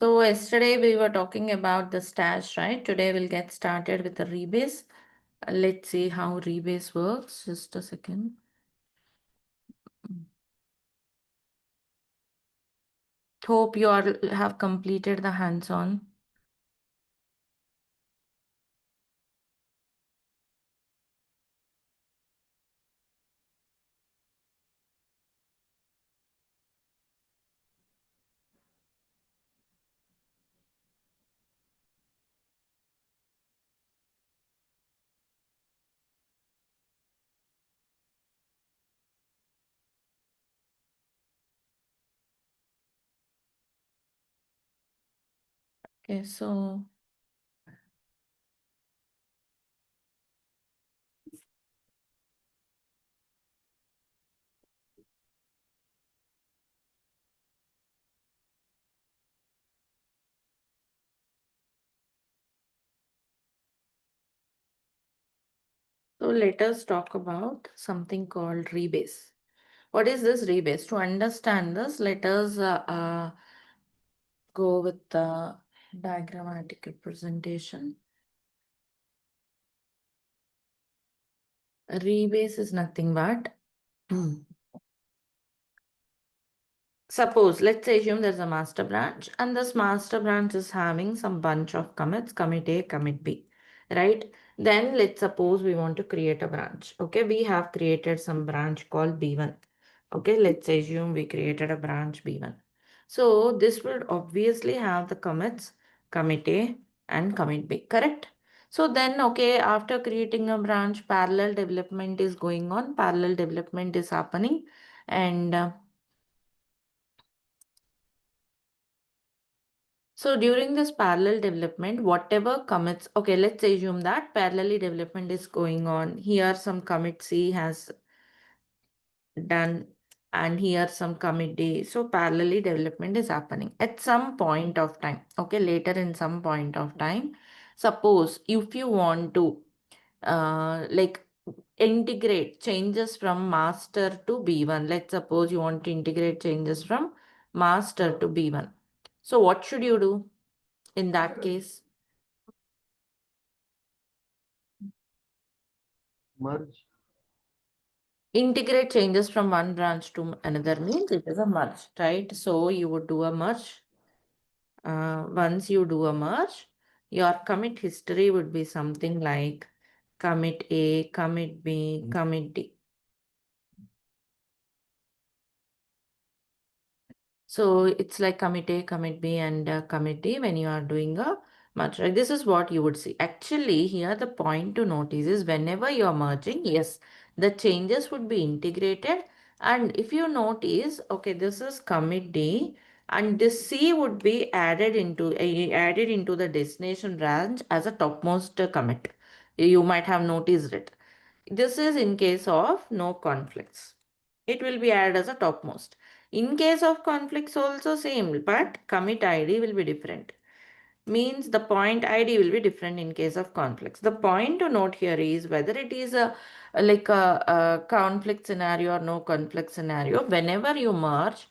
So yesterday we were talking about the stash, right? Today we'll get started with the rebase. Let's see how rebase works. Just a second. Hope you all have completed the hands-on. Okay, so let us talk about something called rebase. What is this rebase? To understand this, let us go with the diagrammatic representation. Rebase is nothing but suppose, let's assume there's a master branch and this master branch is having some bunch of commits, commit A, commit B, right? Then let's suppose we want to create a branch. Okay, we have created some branch called B1. Okay, let's assume we created a branch B1. So this would obviously have the commits, commit A and commit B, correct? So then, okay, after creating a branch, parallel development is going on, parallel development is happening and so during this parallel development, whatever commits, okay, let's assume that parallelly development is going on. Here some commit C has done and here some commit D. So parallelly development is happening at some point of time. Okay, later in some point of time. Suppose if you want to like integrate changes from master to B1. Let's suppose you want to integrate changes from master to B1. So what should you do? In that case, Merge. integrate changes from one branch to another means it is a merge, right? So you would do a merge. Once you do a merge, your commit history would be something like commit A, commit B, commit D. So it's like commit A, commit B, and commit D when you are doing a merge. Right? This is what you would see. Actually, here the point to notice is whenever you are merging, yes, the changes would be integrated. And if you notice, okay, this is commit D, and this C would be added into the destination branch as a topmost commit. You might have noticed it. This is in case of no conflicts. It will be added as a topmost. In case of conflicts also same, but commit ID will be different. Means the point ID will be different in case of conflicts. The point to note here is whether it is a conflict scenario or no conflict scenario. Whenever you merge,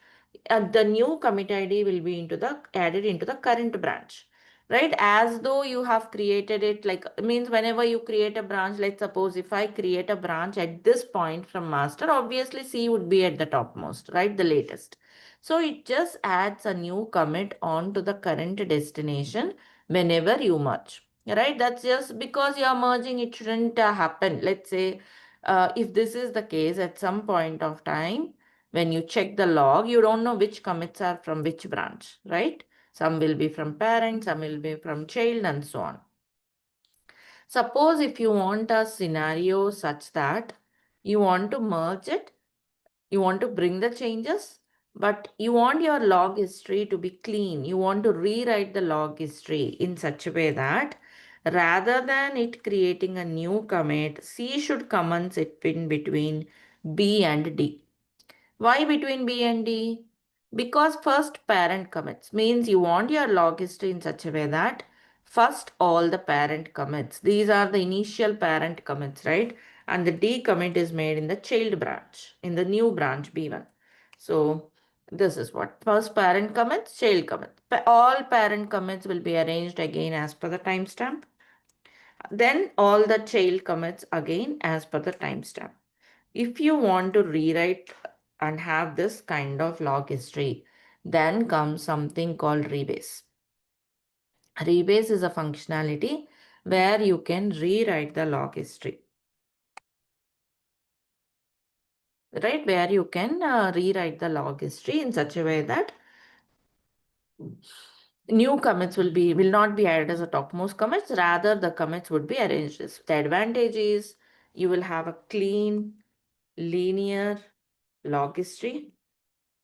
the new commit ID will be added into the current branch, right? As though you have created it, like means whenever you create a branch, let's suppose if I create a branch at this point from master, obviously C would be at the topmost, right? The latest. So it just adds a new commit on to the current destination whenever you merge, right? That's just because you are merging, it shouldn't happen. Let's say if this is the case at some point of time, when you check the log, you don't know which commits are from which branch, right? Some will be from parent, some will be from child, and so on. Suppose if you want a scenario such that you want to merge it, you want to bring the changes, but you want your log history to be clean. You want to rewrite the log history in such a way that rather than it creating a new commit, C should commence it in between B and D. Why between B and D? Because first parent commits means you want your log history in such a way that first all the parent commits. These are the initial parent commits, right? And the D commit is made in the child branch, in the new branch B1. So This is what first parent commits, child commits. All parent commits will be arranged again as per the timestamp. Then all the child commits again as per the timestamp. If you want to rewrite and have this kind of log history, then comes something called rebase. Rebase is a functionality where you can rewrite the log history, right? Where you can rewrite the log history in such a way that new commits will not be added as a topmost commits. Rather, the commits would be arranged as. The advantage is you will have a clean, linear log history,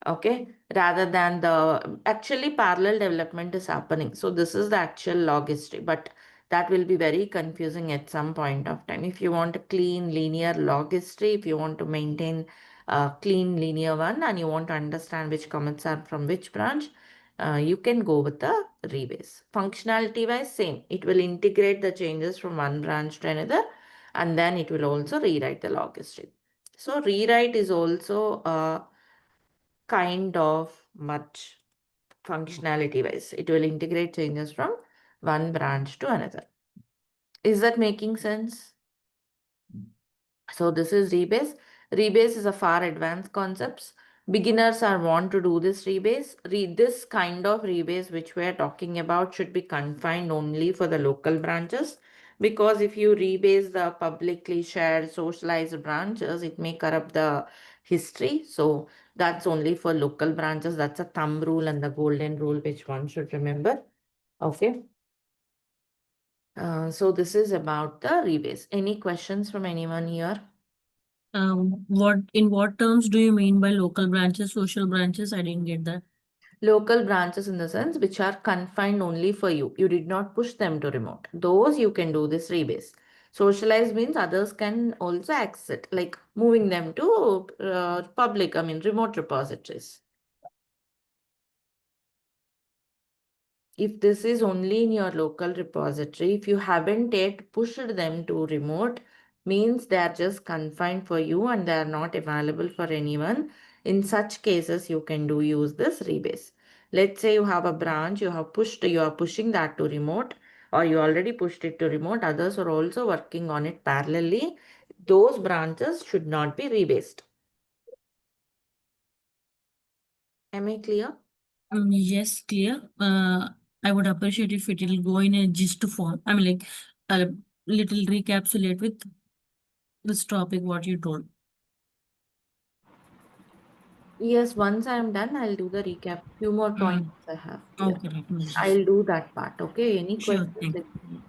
okay, rather than the actually parallel development is happening. So this is the actual log history, but that will be very confusing at some point of time. If you want a clean linear log history, if you want to maintain a clean linear one and you want to understand which commits are from which branch, you can go with the rebase. Functionality wise, same. It will integrate the changes from one branch to another, and then it will also rewrite the log history. So rewrite is also a kind of much functionality wise. It will integrate changes from one branch to another. Is that making sense? So this is rebase. Rebase is a far advanced concepts. Beginners are want to do this rebase. This kind of rebase which we are talking about should be confined only for the local branches, because if you rebase the publicly shared socialized branches, it may corrupt the history. So that's only for local branches. That's a thumb rule and the golden rule which one should remember. Okay. So this is about the rebase. Any questions from anyone here? What terms do you mean by local branches, social branches? I didn't get that. Local branches in the sense which are confined only for you. You did not push them to remote. Those you can do this rebase. Socialized means others can also access, like moving them to public, I mean remote repositories. If this is only in your local repository, if you haven't yet pushed them to remote, means they are just confined for you and they are not available for anyone. In such cases, you can use this rebase. Let's say you have a branch, you are pushing that to remote, or you already pushed it to remote, others are also working on it parallelly. Those branches should not be rebased. Am I clear? Yes, clear. I would appreciate if it will go in a gist form. I mean, like a little recapitulate with this topic, what you told. Yes, once I am done, I'll do the recap. Few more points Mm. I have here. Okay, right. No issues. I'll do that part. Okay. Any Sure questions? thing.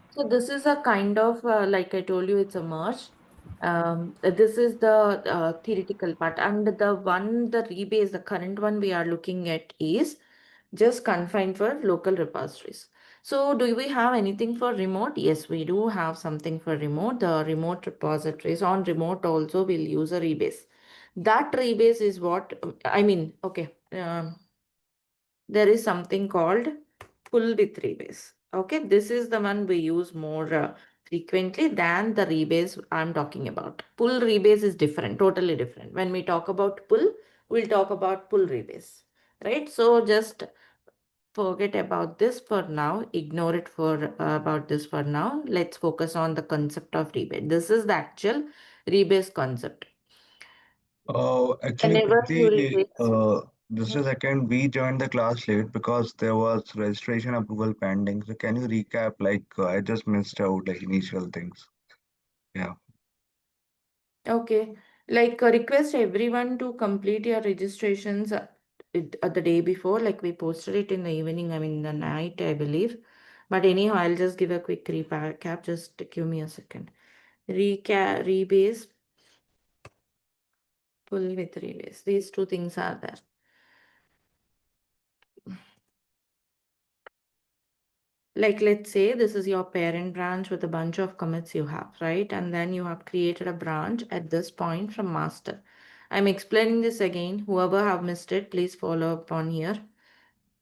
So this is a kind of, like I told you, it's a merge. This is the theoretical part. And the rebase, the current one we are looking at is just confined for local repositories. So do we have anything for remote? Yes, we do have something for remote. The remote repositories on remote also will use a rebase. That rebase is what, I mean, okay. There is something called pull with rebase. Okay, this is the one we use more frequently than the rebase I'm talking about. Pull rebase is different, totally different. When we talk about pull, we'll talk about pull rebase, right? So just forget about this for now. Ignore it for about this for now. Let's focus on the concept of rebase. This is the actual rebase concept. Actually, Whenever you Preethi, rebase. just a second, we joined the class late because there was registration approval pending. So can you recap? Like, I just missed out like initial things. Yeah. Okay, like request everyone to complete your registrations at the day before, like we posted it in the evening, I mean the night, I believe. But anyhow, I'll just give a quick recap. Just give me a second. Rebase, pull with rebase. These two things are there. Like let's say this is your parent branch with a bunch of commits you have, right? And then you have created a branch at this point from master. I'm explaining this again. Whoever have missed it, please follow up on here.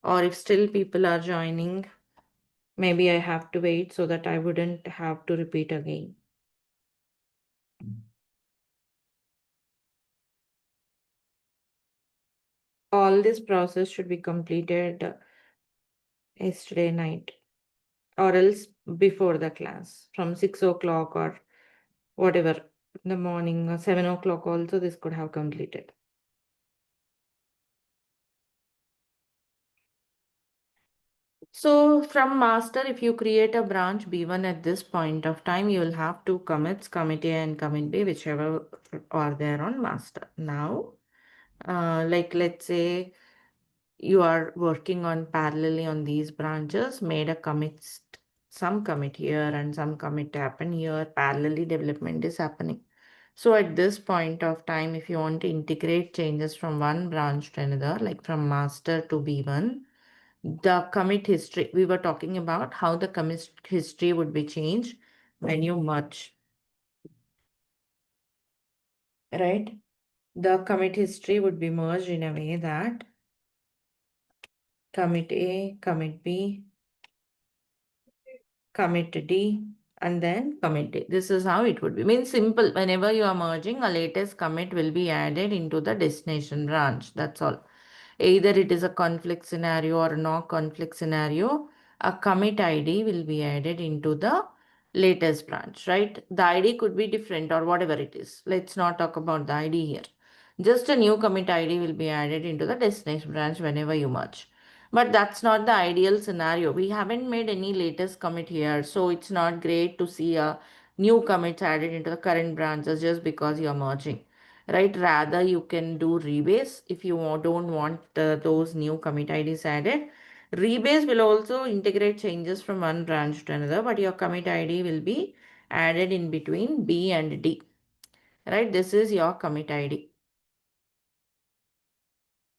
Or if still people are joining, maybe I have to wait so that I wouldn't have to repeat again. all this process should be completed yesterday night, or else before the class from 6 o'clock or whatever in the morning, or 7 o'clock also this could have completed. So from master, if you create a branch B1 at this point of time, you will have two commits, commit A and commit B, whichever are there on master. Now, like let's say you are working on parallelly on these branches, made a commit, some commit here and some commit happen here, parallelly development is happening. So at this point of time, if you want to integrate changes from one branch to another, like from master to B1, the commit history, we were talking about how the commit history would be changed when you merge, right? The commit history would be merged in a way that commit A, commit B, commit D, and then commit D. This is how it would be. Means simple. Whenever you are merging, a latest commit will be added into the destination branch. That's all. Either it is a conflict scenario or no conflict scenario, a commit ID will be added into the latest branch, right? The ID could be different or whatever it is. Let's not talk about the ID here. Just a new commit ID will be added into the destination branch whenever you merge. But that's not the ideal scenario. We haven't made any latest commit here, so it's not great to see a new commit added into the current branches just because you're merging, right? Rather, you can do rebase if you don't want those new commit IDs added. Rebase will also integrate changes from one branch to another, but your commit ID will be added in between B and D, right? This is your commit ID,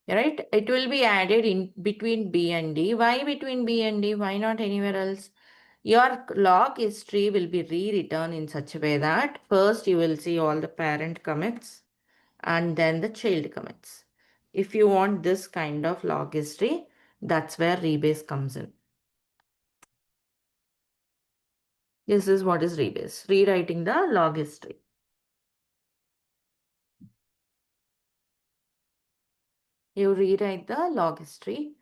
right? It will be added in between B and D. Why between B and D? Why not anywhere else? Your log history will be rewritten in such a way that first you will see all the parent commits and then the child commits. If you want this kind of log history, that's where rebase comes in. This is what is rebase, rewriting the log history. You rewrite the log history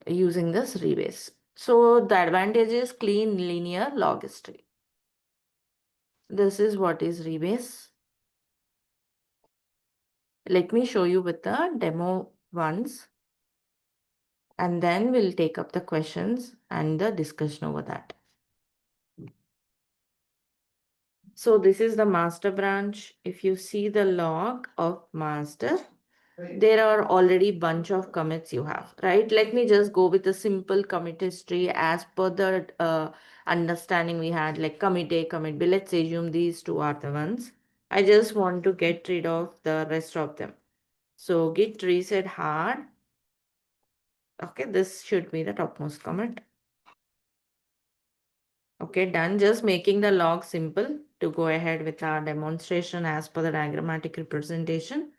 using this rebase. So the advantage is clean linear log history. This is what is rebase. Let me show you with the demo once, and then we'll take up the questions and the discussion over that. So this is the master branch. If you see the log of master, there are already bunch of commits you have, right? Let me just go with a simple commit history as per the understanding we had, like commit A, commit B. Let's assume these two are the ones. I just want to get rid of the rest of them. So git reset hard. Okay, this should be the topmost commit. Okay, done. Just making the log simple to go ahead with our demonstration as per the diagrammatic representation.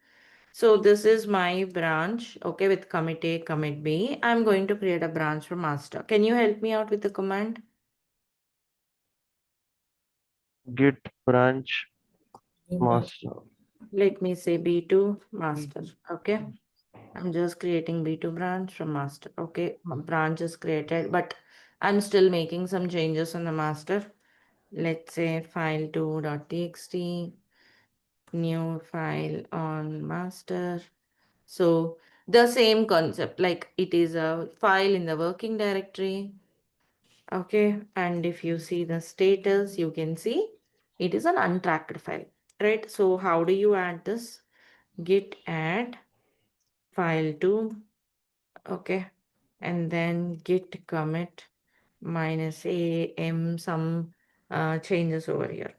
So this is my branch, okay, with commit A, commit B. I'm going to create a branch for master. Can you help me out with the command? Git branch master. Let me say B2 master, okay. I'm just creating B2 branch from master, okay. Branch is created, but I'm still making some changes on the master. Let's say file2.txt, new file on master. So the same concept, like it is a file in the working directory. Okay, and if you see the status, you can see it is an untracked file, right? So how do you add this? Git add file to, okay, and then git commit minus am, some changes over here.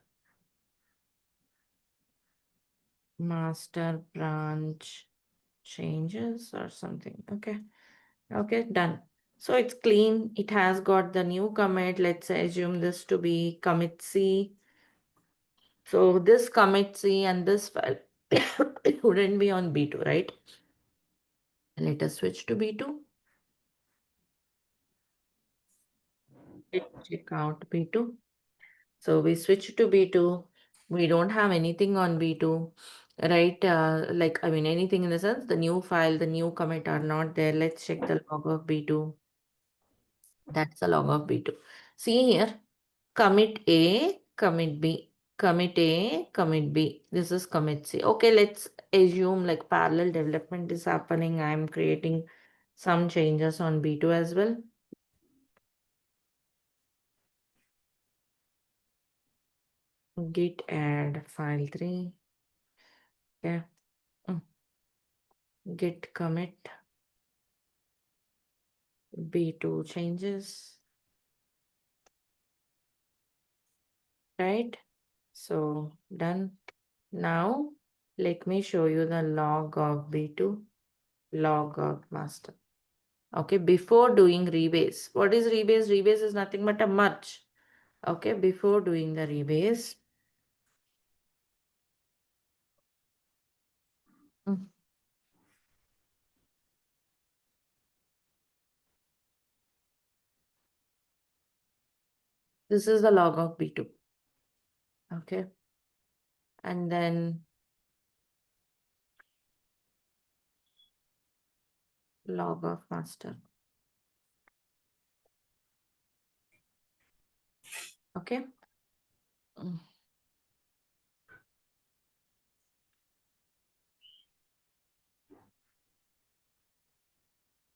Master branch changes or something. Okay. Okay, done. So it's clean. It has got the new commit. Let's assume this to be commit C. So this commit C and this file it wouldn't be on B2, right? Let us switch to B2. Check out B2. So we switch to B2. We don't have anything on B2. right? Like, I mean, anything in the sense, the new file, the new commit are not there. Let's check the log of B2. That's the log of B2. See here, commit A, commit B, commit A, commit B. This is commit C. Okay, let's assume like parallel development is happening. I'm creating some changes on B2 as well. Git add file 3. Okay. Git commit B2 changes. Right? So done. Now let me show you the log of B2, log of master. Okay, before doing rebase. What is rebase? Rebase is nothing but a merge. Okay, before doing the rebase. This is the log of B2. Okay. And then log of master. Okay.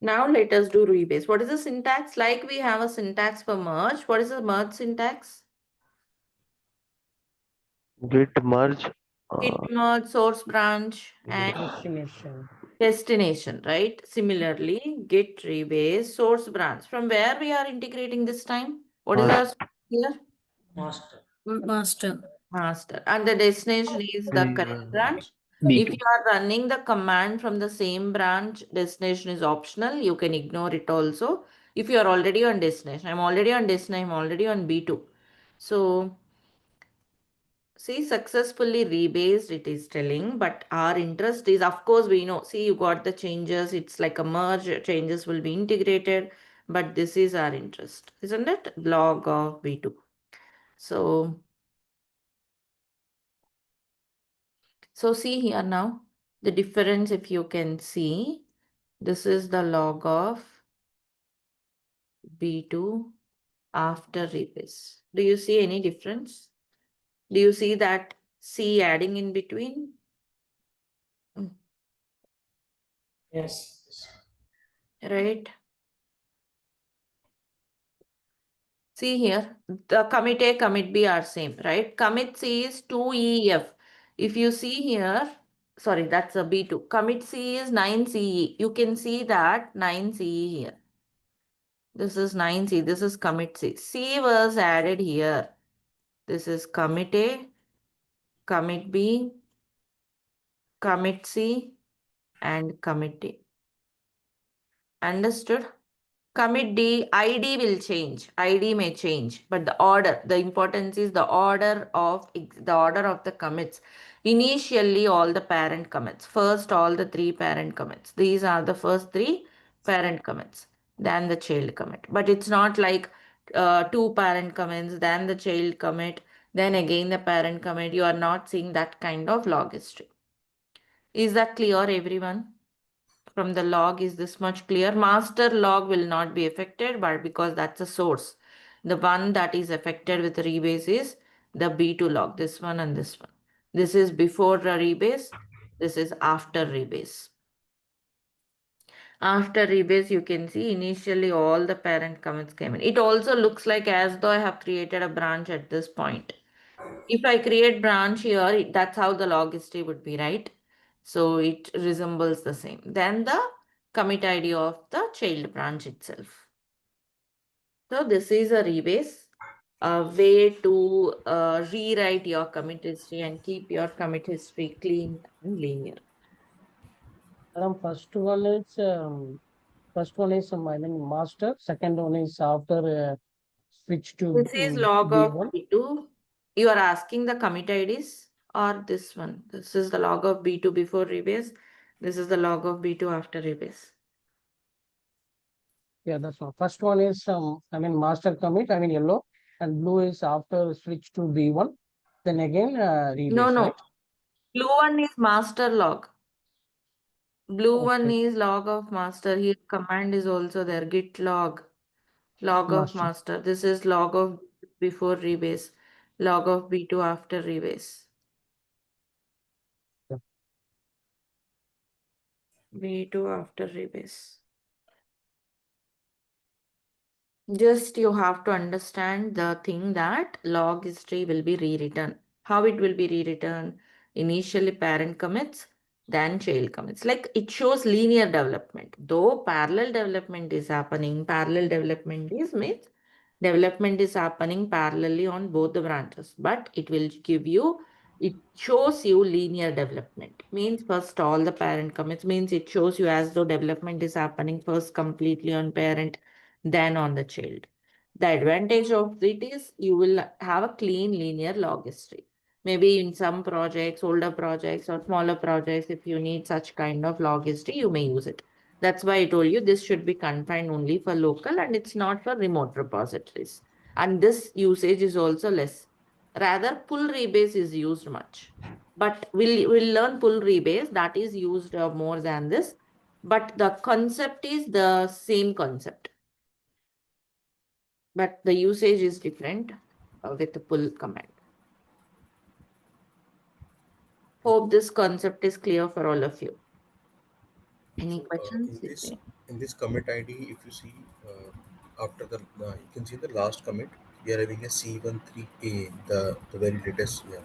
Now let us do rebase. What is the syntax? Like we have a syntax for merge. What is the merge syntax? Git merge. Git merge, source branch, and destination, right? Similarly, git rebase, source branch. From where we are integrating this time? What is our here? Master. Master. And the destination is the current branch. If you are running the command from the same branch, destination is optional. You can ignore it also. If you are already on destination, I'm already on destination, I'm already on B2. So see, successfully rebased, it is telling, but our interest is, of course, we know, see, you got the changes, it's like a merge, changes will be integrated, but this is our interest, isn't it? Log of B2. So see here now, the difference, if you can see, this is the log of B2 after rebase. Do you see any difference? Do you see that C adding in between? Yes. Right? See here, the commit A, commit B are same, right? Commit C is 2EF. If you see here, sorry, that's a B2. Commit C is 9CE. You can see that 9CE here. This is 9C, this is commit C. C was added here. This is commit A, commit B, commit C, and commit D. Understood? Commit D, ID will change. ID may change, but the order, the importance is the order of the commits. Initially, all the parent commits. First, all the 3 parent commits. These are the first 3 parent commits. Then the child commit. But it's not like 2 parent commits, then the child commit, then again the parent commit. You are not seeing that kind of log history. Is that clear, everyone? From the log is this much clear. Master log will not be affected, but because that's a source. The one that is affected with rebase is the B2 log, this one and this one. This is before the rebase. This is after rebase. After rebase, you can see initially all the parent commits came in. It also looks like as though I have created a branch at this point. If I create branch here, that's how the log history would be, right? So it resembles the same. Then the commit ID of the child branch itself. So this is a rebase, a way to rewrite your commit history and keep your commit history clean and linear. First one is I mean master. Second one is after switch to This is log of B1. B2. You are asking the commit IDs or this one. This is the log of B2 before rebase. This is the log of B2 after rebase. Yeah, that's one. First one is I mean master commit. I mean yellow, and blue is after switch to B1. Then again rebase, No, right? Blue one is master log. Blue one Okay. is log of master. Here command is also there. Git log. Log of Master. master. This is log of before rebase. Log of B2 after rebase. Yeah. B2 after rebase. Just you have to understand the thing that log history will be rewritten. How it will be rewritten? Initially parent commits, then child commits. Like it shows linear development. Though parallel development is happening, parallel development is means development is happening parallelly on both the branches, but it will give you, it shows you linear development. Means first all the parent commits, means it shows you as though development is happening first completely on parent, than on the child. The advantage of it is you will have a clean linear log history. Maybe in some projects, older projects or smaller projects, if you need such kind of log history, you may use it. That's why I told you this should be confined only for local and it's not for remote repositories. And this usage is also less. Rather, pull rebase is used much. But we'll learn pull rebase that is used more than this. But the concept is the same concept, but the usage is different with the pull command. Hope this concept is clear for all of you. Any So questions? If in this commit ID, if you see after the you can see the last commit, we are having a C13A, the very latest. Yeah,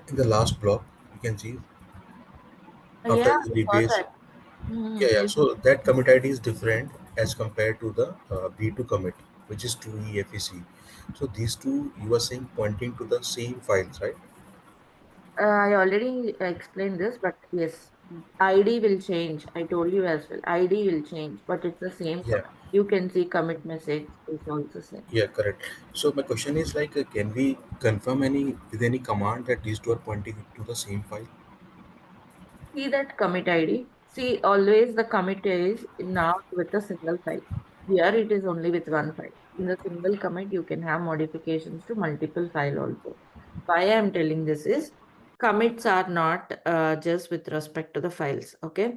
in the last block, you can see after yeah, the we got rebase. that. Yeah, yeah. Yes. So that commit ID is different as compared to the B2 commit, which is 2EFEC. So these two, you are saying pointing to the same files, right? I already explained this, but yes, ID will change. I told you as well. ID will change, but it's the same Yeah, command. You can see commit message is also same. yeah, correct. So my question is like, can we confirm any with any command that these two are pointing to the same file? See that commit ID. See, always the commit is now with a single file. Here it is only with one file. In the single commit, you can have modifications to multiple file also. Why I am telling this is commits are not just with respect to the files. Okay.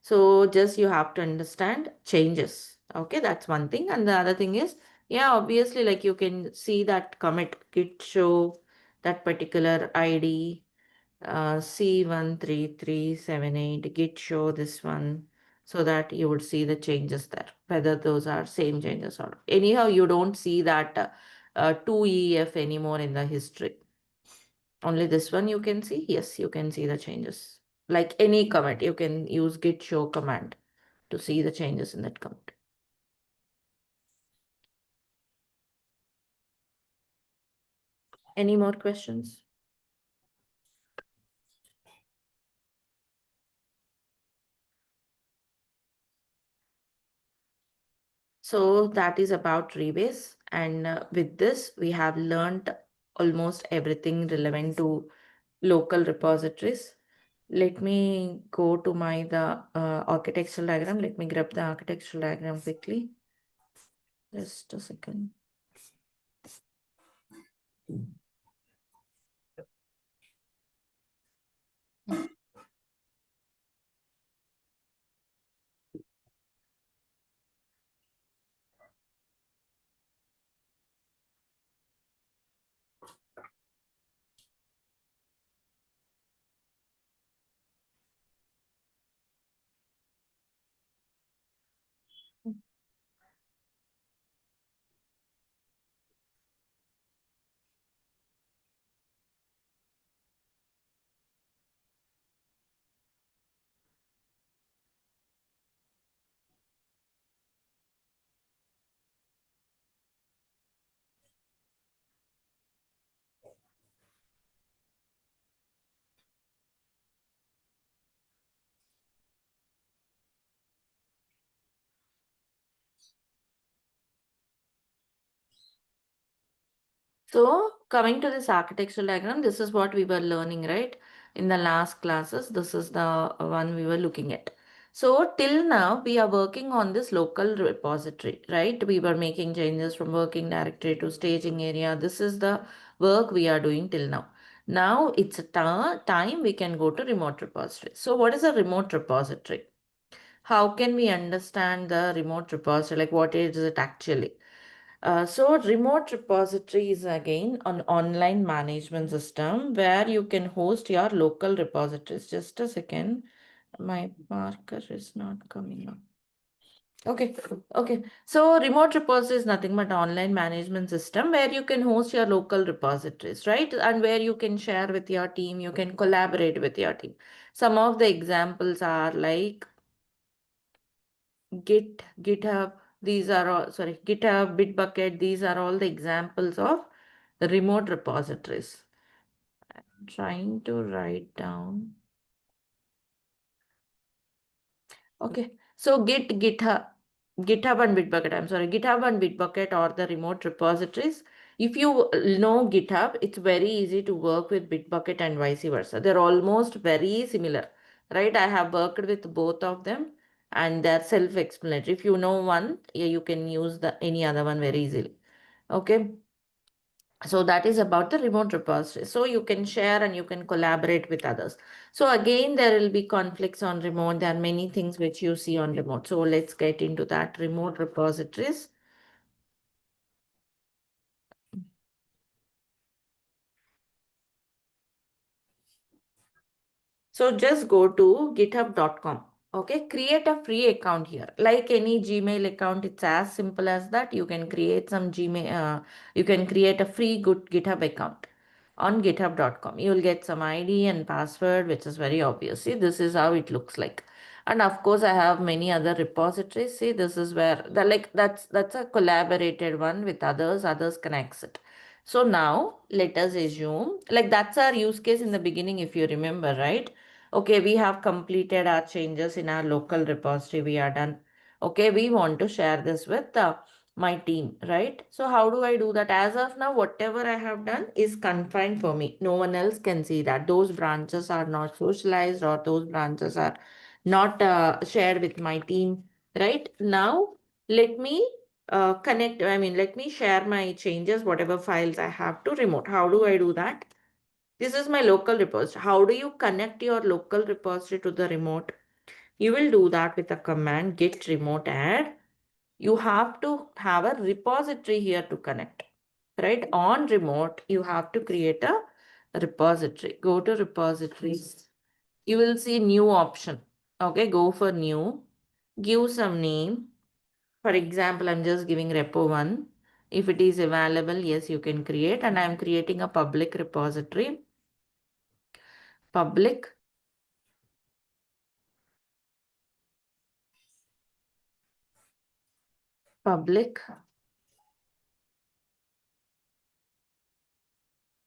So just you have to understand changes. Okay. That's one thing. And the other thing is, yeah, obviously, like you can see that commit git show that particular ID C13378 git show this one so that you would see the changes there, whether those are same changes or not. Anyhow, you don't see that 2EF anymore in the history. Only this one you can see. Yes, you can see the changes. Like any commit, you can use git show command to see the changes in that commit. Any more questions? So that is about rebase. And with this, we have learned almost everything relevant to local repositories. Let me go to the architectural diagram. Let me grab the architectural diagram quickly. Just a second. So coming to this architectural diagram, this is what we were learning, right? In the last classes, this is the one we were looking at. So till now, we are working on this local repository, right? We were making changes from working directory to staging area. This is the work we are doing till now. Now it's a time we can go to remote repository. So what is a remote repository? How can we understand the remote repository? Like what is it actually? So remote repository is again an online management system where you can host your local repositories. Just a second. My marker is not coming up. Okay, okay. So remote repository is nothing but online management system where you can host your local repositories, right? And where you can share with your team, you can collaborate with your team. Some of the examples are like GitHub, these are all, sorry, GitHub, Bitbucket, these are all the examples of remote repositories. I'm trying to write down. Okay, so GitHub and Bitbucket, I'm sorry, GitHub and Bitbucket are the remote repositories. If you know GitHub, it's very easy to work with Bitbucket and vice versa. They're almost very similar, right? I have worked with both of them and they're self-explanatory. If you know one, yeah, you can use the any other one very easily. Okay. So that is about the remote repository. So you can share and you can collaborate with others. So again, there will be conflicts on remote. There are many things which you see on remote. So let's get into that remote repositories. So just go to github.com. Okay, create a free account here. Like any Gmail account, it's as simple as that. You can create some Gmail, you can create a free good GitHub account on github.com. You will get some ID and password, which is very obvious. See, this is how it looks like. And of course, I have many other repositories. See, this is where the like that's a collaborated one with others. Others can access. So now let us assume like that's our use case in the beginning, if you remember, right? Okay, we have completed our changes in our local repository. We are done. Okay, we want to share this with my team, right? So how do I do that? As of now, whatever I have done is confined for me. No one else can see that. Those branches are not socialized or those branches are not shared with my team, right? Now, let me connect, I mean, let me share my changes, whatever files I have to remote. How do I do that? This is my local repository. How do you connect your local repository to the remote? You will do that with a command git remote add. You have to have a repository here to connect, right? On remote, you have to create a repository. Go to repositories. You will see new option. Okay, go for new. Give some name. For example, I'm just giving repo 1. If it is available, yes, you can create. And I'm creating a public repository. Public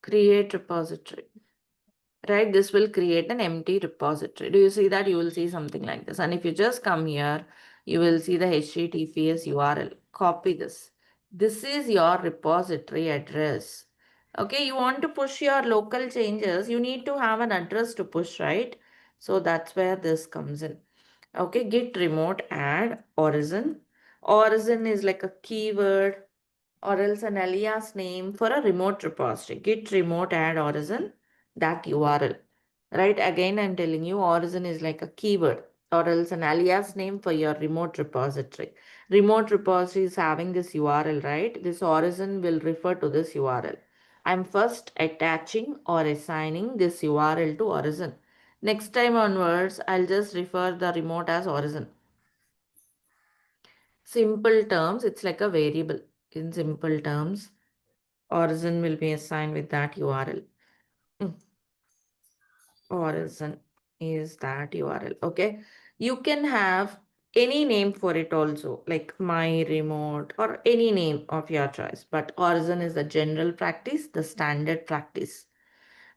create repository, right? This will create an empty repository. Do you see that? You will see something like this. And if you just come here, you will see the HTTPS URL. Copy this. This is your repository address. Okay, you want to push your local changes. You need to have an address to push, right? So that's where this comes in. Okay, git remote add origin. Origin is like a keyword or else an alias name for a remote repository. Git remote add origin, that URL. Right? Again, I'm telling you, origin is like a keyword or else an alias name for your remote repository. Remote repository is having this URL, right? This origin will refer to this URL. I'm first attaching or assigning this URL to origin. Next time onwards, I'll just refer the remote as origin. Simple terms, it's like a variable. In simple terms, origin will be assigned with that URL. Mm, Origin is that URL. Okay. You can have any name for it also, like my remote or any name of your choice. But origin is the general practice, the standard practice.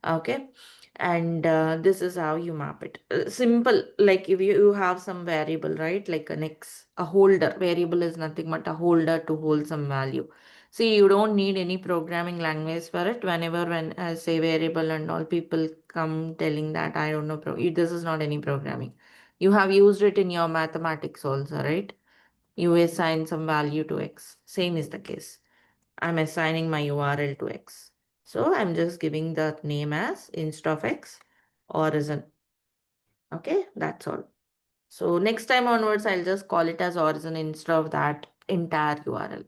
Okay, and this is how you map it. Simple, like if you have some variable, right? Like a holder. Variable is nothing but a holder to hold some value. See, you don't need any programming language for it. When I say variable and all, people come telling that I don't know, this is not any programming. You have used it in your mathematics also, right? You assign some value to X. Same is the case. I'm assigning my URL to X. So I'm just giving the name as inst of x origin. Okay, that's all. So next time onwards, I'll just call it as origin instead of that entire URL.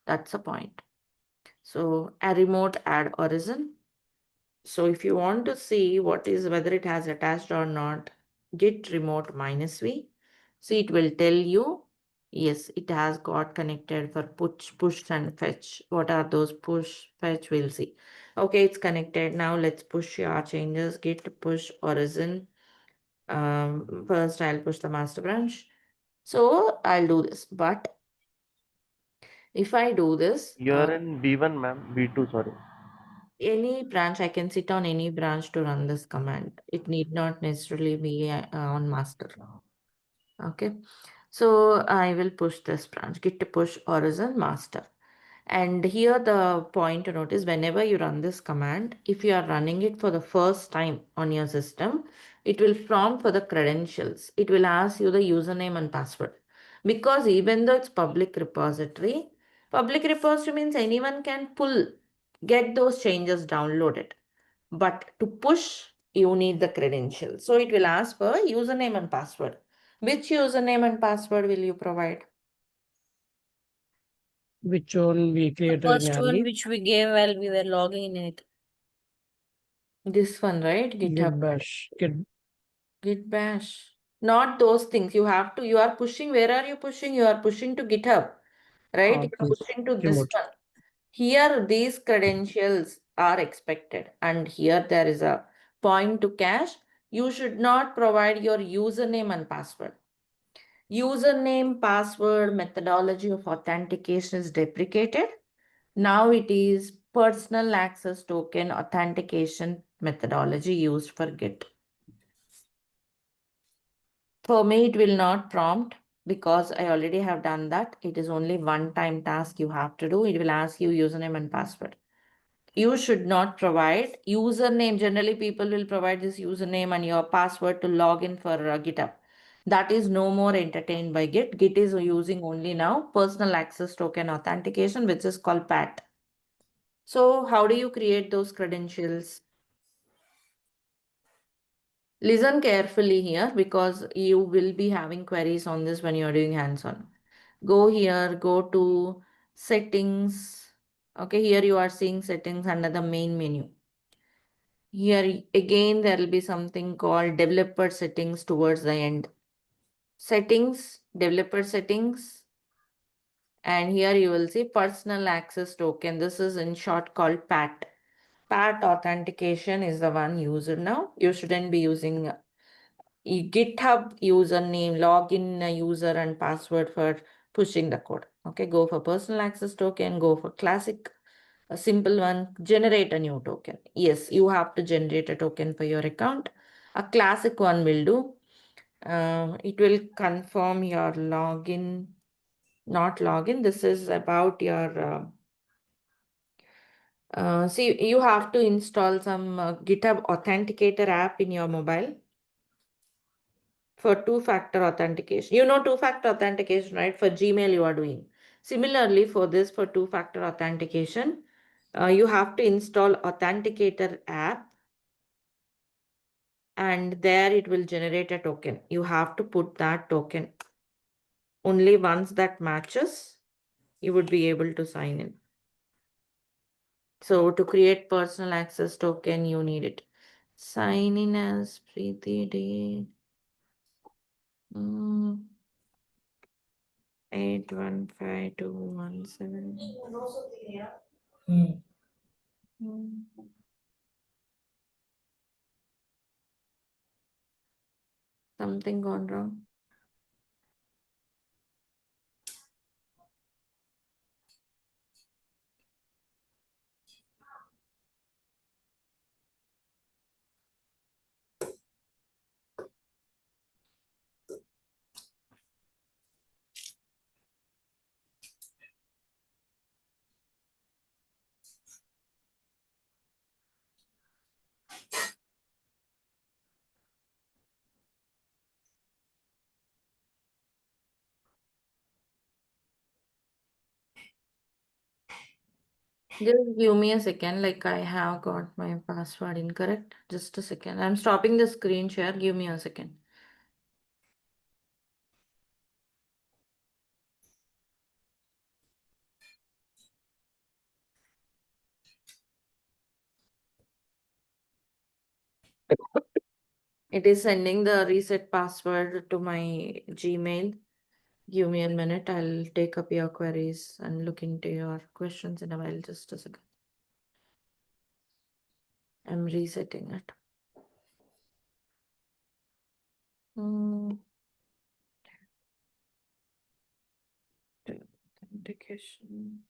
That's the point. So a remote add origin. So if you want to see what is whether it has attached or not, git remote -v. See, it will tell you, yes, it has got connected for push and fetch. What are those push, fetch? We'll see. Okay, it's connected. Now let's push your changes. Git push origin. First I'll push the master branch. So I'll do this, but if I do this, You're in B1, ma'am. B2, sorry. any branch, I can sit on any branch to run this command. It need not necessarily be on master. Okay. So I will push this branch, git to push origin master. And here the point to notice, whenever you run this command, if you are running it for the first time on your system, it will prompt for the credentials. It will ask you the username and password. Because even though it's public repository means anyone can get those changes downloaded. But to push, you need the credentials. So it will ask for username and password. Which username and password will you provide? Which one we The created in first one early? which we gave while we were logging in it. This one, right? GitHub. Git bash. Git bash. Not those things. You are pushing. Where are you pushing? You are pushing to GitHub, right? You are To pushing to this remote. one. Here, these credentials are expected. And here there is a point to cache. You should not provide your username and password. Username, password, methodology of authentication is deprecated. Now it is personal access token authentication methodology used for Git. For me, it will not prompt because I already have done that. It is only one-time task you have to do. It will ask you username and password. You should not provide username. Generally, people will provide this username and your password to log in for GitHub. That is no more entertained by Git. Git is using only now personal access token authentication, which is called PAT. So how do you create those credentials? Listen carefully here because you will be having queries on this when you're doing hands-on. Go here, go to settings. Okay, here you are seeing settings under the main menu. Here again, there will be something called developer settings towards the end. Settings, developer settings. And here you will see personal access token. This is in short called PAT. PAT authentication is the one used now. You shouldn't be using GitHub username, login user and password for pushing the code. Okay, go for personal access token, go for classic, a simple one, generate a new token. Yes, you have to generate a token for your account. A classic one will do. It will confirm your login, not login. This is about your see, you have to install some GitHub Authenticator app in your mobile for two-factor authentication. You know two-factor authentication, right? For Gmail you are doing. Similarly, for this, for two-factor authentication, you have to install Authenticator app and there it will generate a token. You have to put that token. Only once that matches, you would be able to sign in. So to create personal access token, you need it. Sign in as Preethi D. 815217. Something gone wrong. Just give me a second, like I have got my password incorrect. Just a second. I'm stopping the screen share. Give me a second. It is sending the reset password to my Gmail. Give me a minute. I'll take up your queries and look into your questions in a while. Just a second. I'm resetting it. Hmm. Authentication.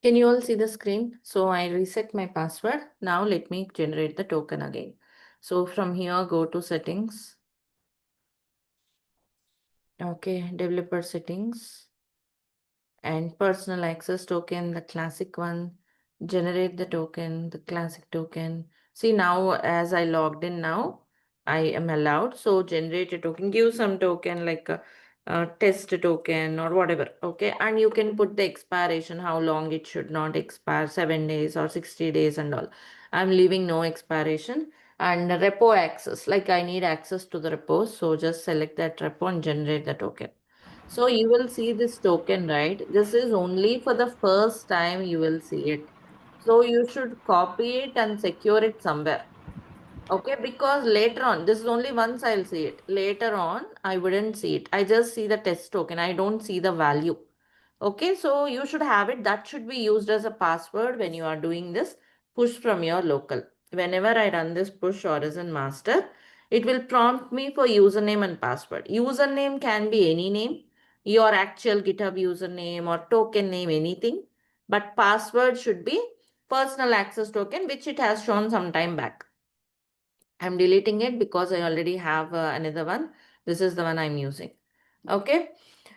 Can you all see the screen? So I reset my password. Now let me generate the token again. So from here, go to settings. Okay, developer settings and personal access token, the classic one. Generate the token, the classic token. See now, as I logged in now, I am allowed. So generate a token, give some token like a test token or whatever. Okay, and you can put the expiration, how long it should not expire, 7 days or 60 days and all. I'm leaving no expiration. And repo access, like I need access to the repos. So just select that repo and generate the token. So you will see this token, right? This is only for the first time you will see it. So you should copy it and secure it somewhere. Okay, because later on, this is only once I'll see it. Later on, I wouldn't see it. I just see the test token. I don't see the value. Okay, so you should have it. That should be used as a password when you are doing this push from your local. Whenever I run this push horizon master, it will prompt me for username and password. Username can be any name, your actual GitHub username or token name, anything. But password should be personal access token, which it has shown some time back. I'm deleting it because I already have another one. This is the one I'm using. Okay.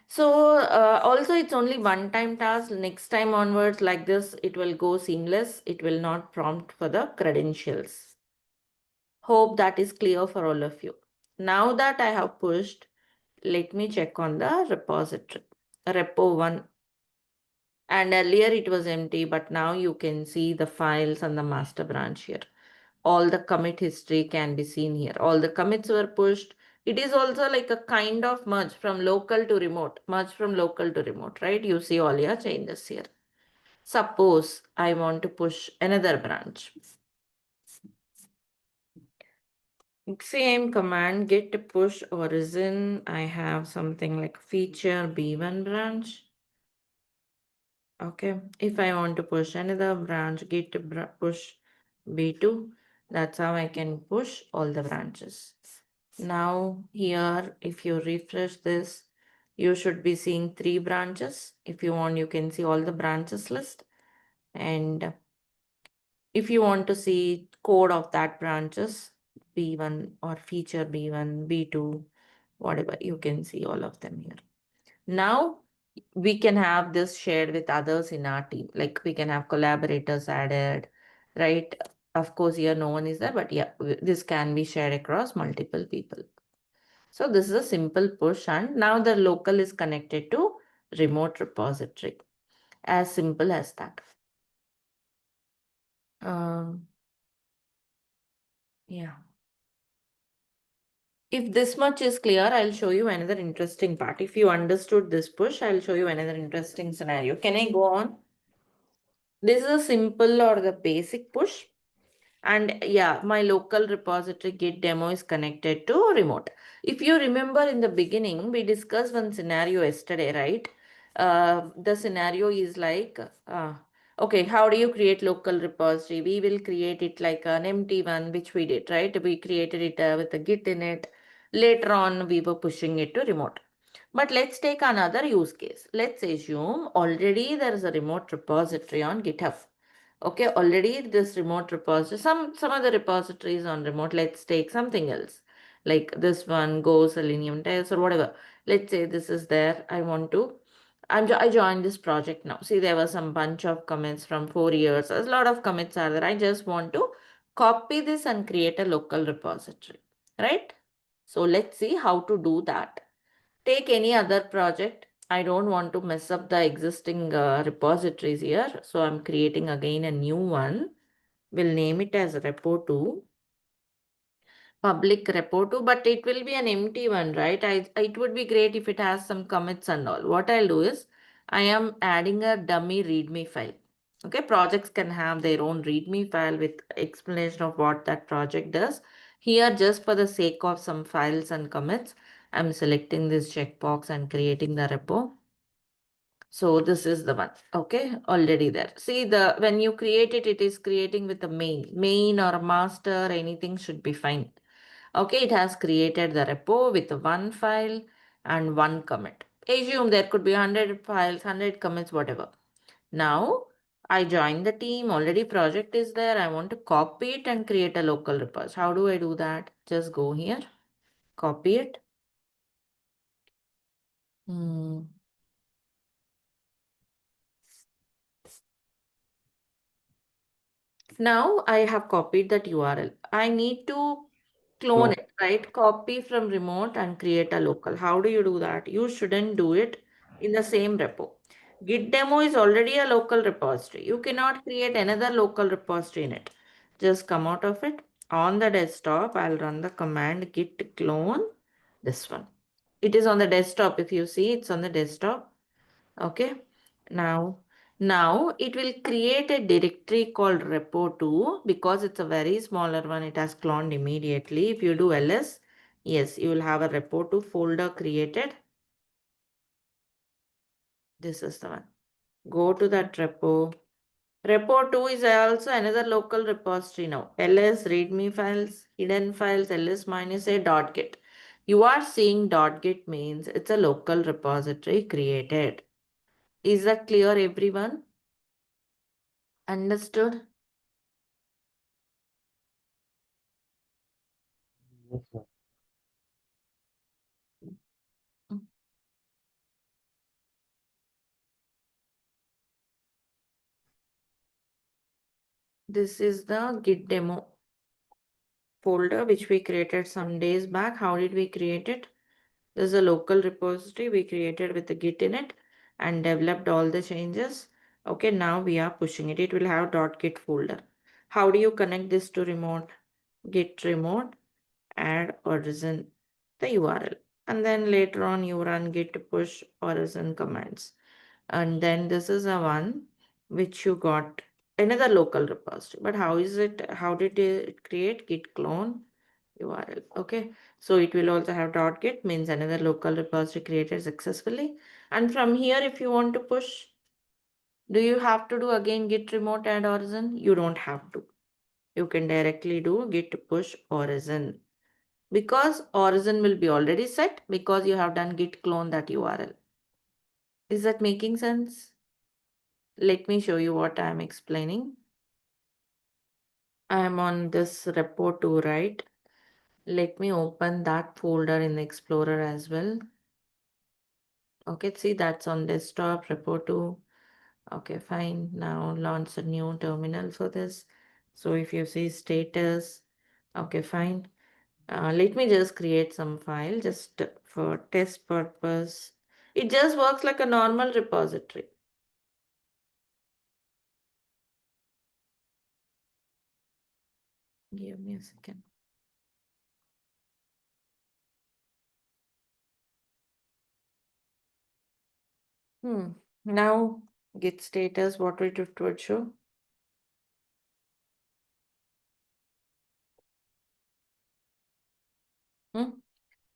So also it's only one time task. Next time onwards like this, it will go seamless. It will not prompt for the credentials. Hope that is clear for all of you. Now that I have pushed, let me check on the repository. Repo 1. And earlier it was empty, but now you can see the files and the master branch here. All the commit history can be seen here. All the commits were pushed. It is also like a kind of merge from local to remote, merge from local to remote, right? You see all your changes here. Suppose I want to push another branch. Same command, git push origin. I have something like feature B1 branch. Okay, if I want to push another branch, git push B2. That's how I can push all the branches. Now here, if you refresh this, you should be seeing 3 branches. If you want, you can see all the branches list. And if you want to see code of that branches, B1 or feature B1, B2, whatever, you can see all of them here. Now we can have this shared with others in our team. Like we can have collaborators added, right? Of course, here no one is there, but yeah, this can be shared across multiple people. So this is a simple push, and now the local is connected to remote repository. As simple as that. Yeah. If this much is clear, I'll show you another interesting part. If you understood this push, I'll show you another interesting scenario. Can I go on? This is a simple or the basic push. And yeah, my local repository Git demo is connected to remote. If you remember in the beginning, we discussed one scenario yesterday, right? The scenario is like, okay, how do you create local repository? We will create it like an empty one, which we did, right? We created it with a Git in it. Later on, we were pushing it to remote. But let's take another use case. Let's assume already there is a remote repository on GitHub. Okay, already this remote repository, some other repositories on remote, let's take something else. Like this one, Go, Selenium Test or whatever. Let's say this is there. I joined this project now. See, there was some bunch of commits from 4 years. A lot of commits are there. I just want to copy this and create a local repository, right? So let's see how to do that. Take any other project. I don't want to mess up the existing repositories here. So I'm creating again a new one. We'll name it as repo2, public repo2, but it will be an empty one, right? It would be great if it has some commits and all. What I'll do is I am adding a dummy readme file. Okay, projects can have their own readme file with explanation of what that project does. Here, just for the sake of some files and commits, I'm selecting this checkbox and creating the repo. So this is the one, okay, already there. See, when you create it, it is creating with the main or master, anything should be fine. Okay, it has created the repo with one file and one commit. Assume there could be 100 files, 100 commits, whatever. Now I join the team, already project is there. I want to copy it and create a local repository. How do I do that? Just go here, copy it. Now I have copied that URL. I need to clone it, right? Copy from remote and create a local. How do you do that? You shouldn't do it in the same repo. Git demo is already a local repository. You cannot create another local repository in it. Just come out of it. On the desktop, I'll run the command git clone, this one. It is on the desktop. If you see, it's on the desktop. Okay. Now it will create a directory called repo2 because it's a very smaller one. It has cloned immediately. If you do ls, yes, you will have a repo2 folder created. This is the one. Go to that repo. Repo2 is also another local repository now. ls, readme files, hidden files, ls minus a dot git. You are seeing dot git means it's a local repository created. Is that clear, everyone? Understood? Yes, sir. This is the Git demo folder which we created some days back. How did we create it? This is a local repository we created with the Git in it and developed all the changes. Okay, now we are pushing it. It will have .git folder. How do you connect this to remote? Git remote, add origin, the URL. And then later on you run git push origin commands. And then this is a one which you got another local repository. But how did it create git clone URL? Okay, so it will also have .git means another local repository created successfully. And from here, if you want to push, do you have to do again git remote add origin? You don't have to. You can directly do git push origin because origin will be already set because you have done git clone that URL. Is that making sense? Let me show you what I am explaining. I am on this repo 2, right? Let me open that folder in the Explorer as well. Okay, see that's on desktop, repo 2. Okay, fine. Now launch a new terminal for this. So if you see status, okay, fine. Let me just create some file just for test purpose. It just works like a normal repository. Give me a second. Now git status, what it would show.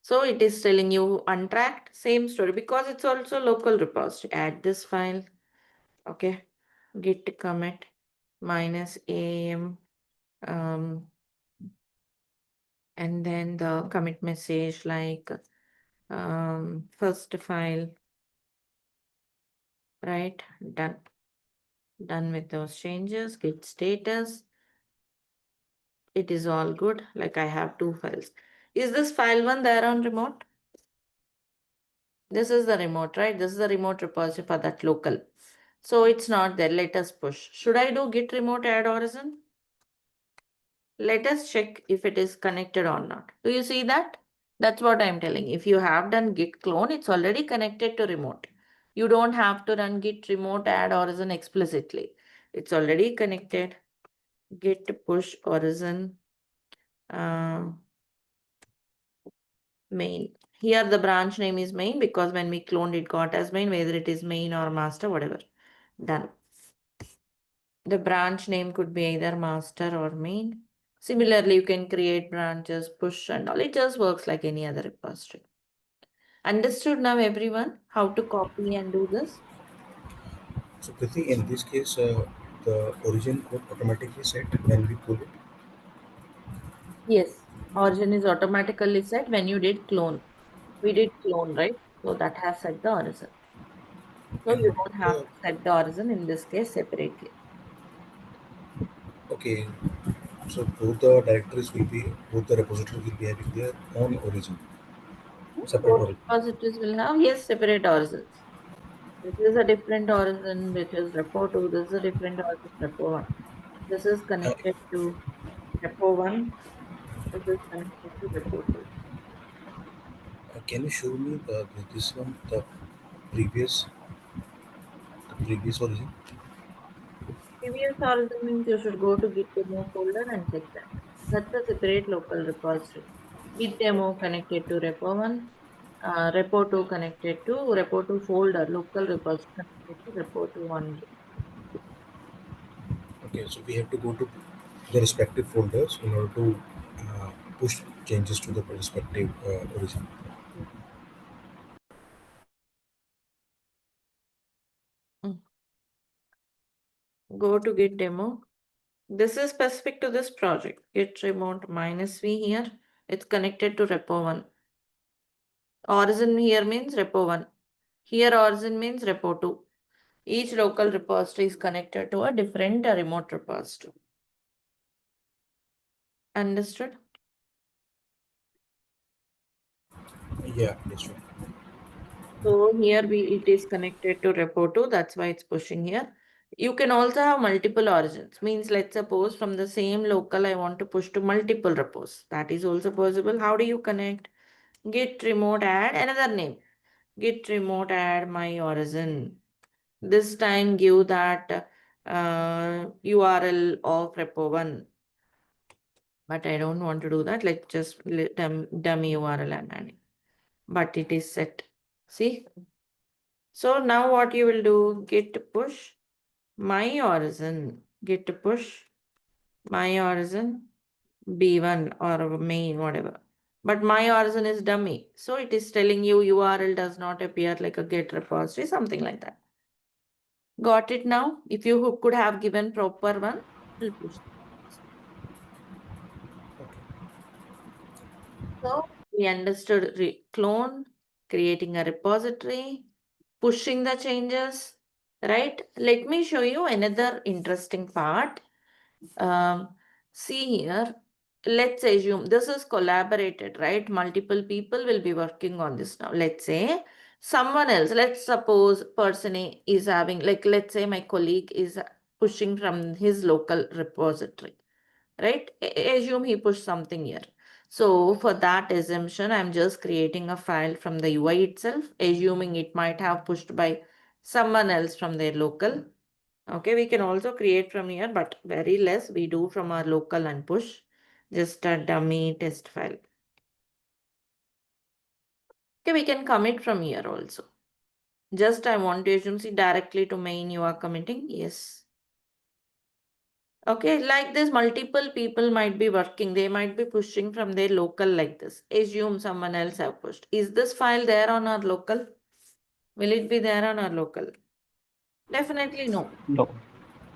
So it is telling you untracked, same story, because it's also local repository. Add this file. Okay, git commit -am, and then the commit message like first file, right? Done with those changes. Git status. It is all good. Like I have 2 files. Is this file one there on remote? This is the remote, right? This is the remote repository for that local. So it's not there. Let us push. Should I do git remote add origin? Let us check if it is connected or not. Do you see that? That's what I'm telling. If you have done git clone, it's already connected to remote. You don't have to run git remote add origin explicitly. It's already connected. Git push origin main. Here the branch name is main because when we cloned it got as main, whether it is main or master, whatever. Done. The branch name could be either master or main. Similarly, you can create branches, push and all. It just works like any other repository. Understood now everyone how to copy and do this? So Preethi, in this case, the origin code automatically set when we pull it. Yes. Origin is automatically set when you did clone. We did clone, right? So that has set the origin. So And you what don't is have the to set the origin in this case separately. okay? So both the directories will be both the repositories will be having their own origin, separate Both origin. repositories will have, yes, separate origins. This is a different origin, which is repo 2. This is a different origin, repo 1. This is Uh, connected to repo 1. This is connected to repo 2. can you show me this one, previous the previous origin? Previous origin means you should go to git demo folder and check that. That's a separate local repository. Git demo connected to repo 1. Repo 2 connected to repo 2 folder, local repository connected to repo 2 only. Okay, so we have to go to the respective folders in order to push changes to the respective origin. Mm. Go to git demo. This is specific to this project. Git remote -v here. It's connected to repo 1. Origin here means repo 1. Here origin means repo 2. Each local repository is connected to a different remote repository. Understood? Yeah, yes, right. So here it is connected to repo 2. That's why it's pushing here. You can also have multiple origins. Means let's suppose from the same local I want to push to multiple repos. That is also possible. How do you connect? Git remote add another name. Git remote add my origin. This time give that URL of repo 1. But I don't want to do that. Let's just dummy URL I'm adding. But it is set. See? So now what you will do, git push my origin, git push my origin b1 or main, whatever. But my origin is dummy. So it is telling you URL does not appear like a git repository, something like that. Got it now? If you could have given proper one, it will push. So we understood clone, creating a repository, pushing the changes, right? Let me show you another interesting part. Um, see here, let's assume this is collaborated, right? Multiple people will be working on this now. Let's say Someone else, let's suppose person A is having, like, let's say my colleague is pushing from his local repository, right? Assume he pushed something here. So for that assumption, I'm just creating a file from the UI itself, assuming it might have pushed by someone else from their local. Okay, we can also create from here, but very less we do from our local and push. Just a dummy test file. Okay, we can commit from here also. Just I want to assume, see, directly to main you are committing. Yes. Okay, like this, multiple people might be working. They might be pushing from their local like this. Assume someone else have pushed. Is this file there on our local? Will it be there on our local? Definitely no. No.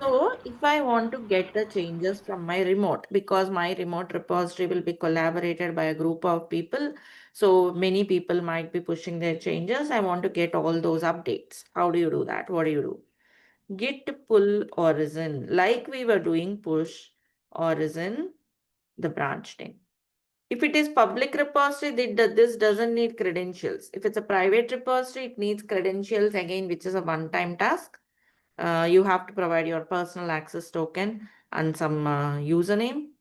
So if I want to get the changes from my remote, because my remote repository will be collaborated by a group of people, so many people might be pushing their changes. I want to get all those updates. How do you do that? What do you do? Git pull origin, like we were doing push origin, the branch name. If it is public repository, this doesn't need credentials. If it's a private repository, it needs credentials again, which is a one-time task. You have to provide your personal access token and some username.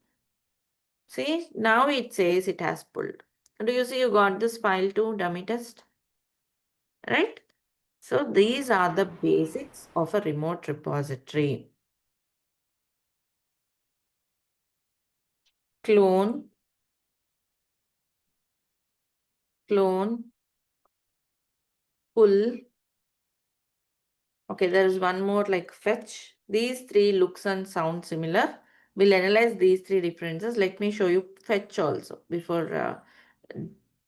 See, now it says it has pulled. Do you see you got this file to dummy test? Right? So these are the basics of a remote repository. Clone, clone, pull. Okay, there is one more like fetch. These three looks and sound similar. We'll analyze these three differences. Let me show you fetch also before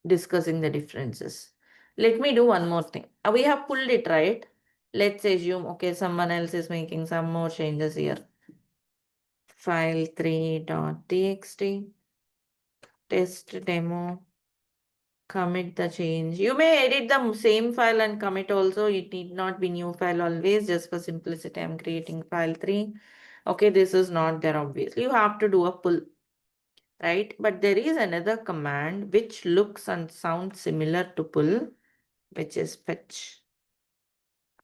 discussing the differences. Let me do one more thing. We have pulled it, right? Let's assume, okay, someone else is making some more changes here. File3.txt, test demo, commit the change. You may edit the same file and commit also. It need not be new file always. Just for simplicity, I'm creating file3. Okay, this is not there obviously. You have to do a pull, right? But there is another command which looks and sounds similar to pull, which is fetch.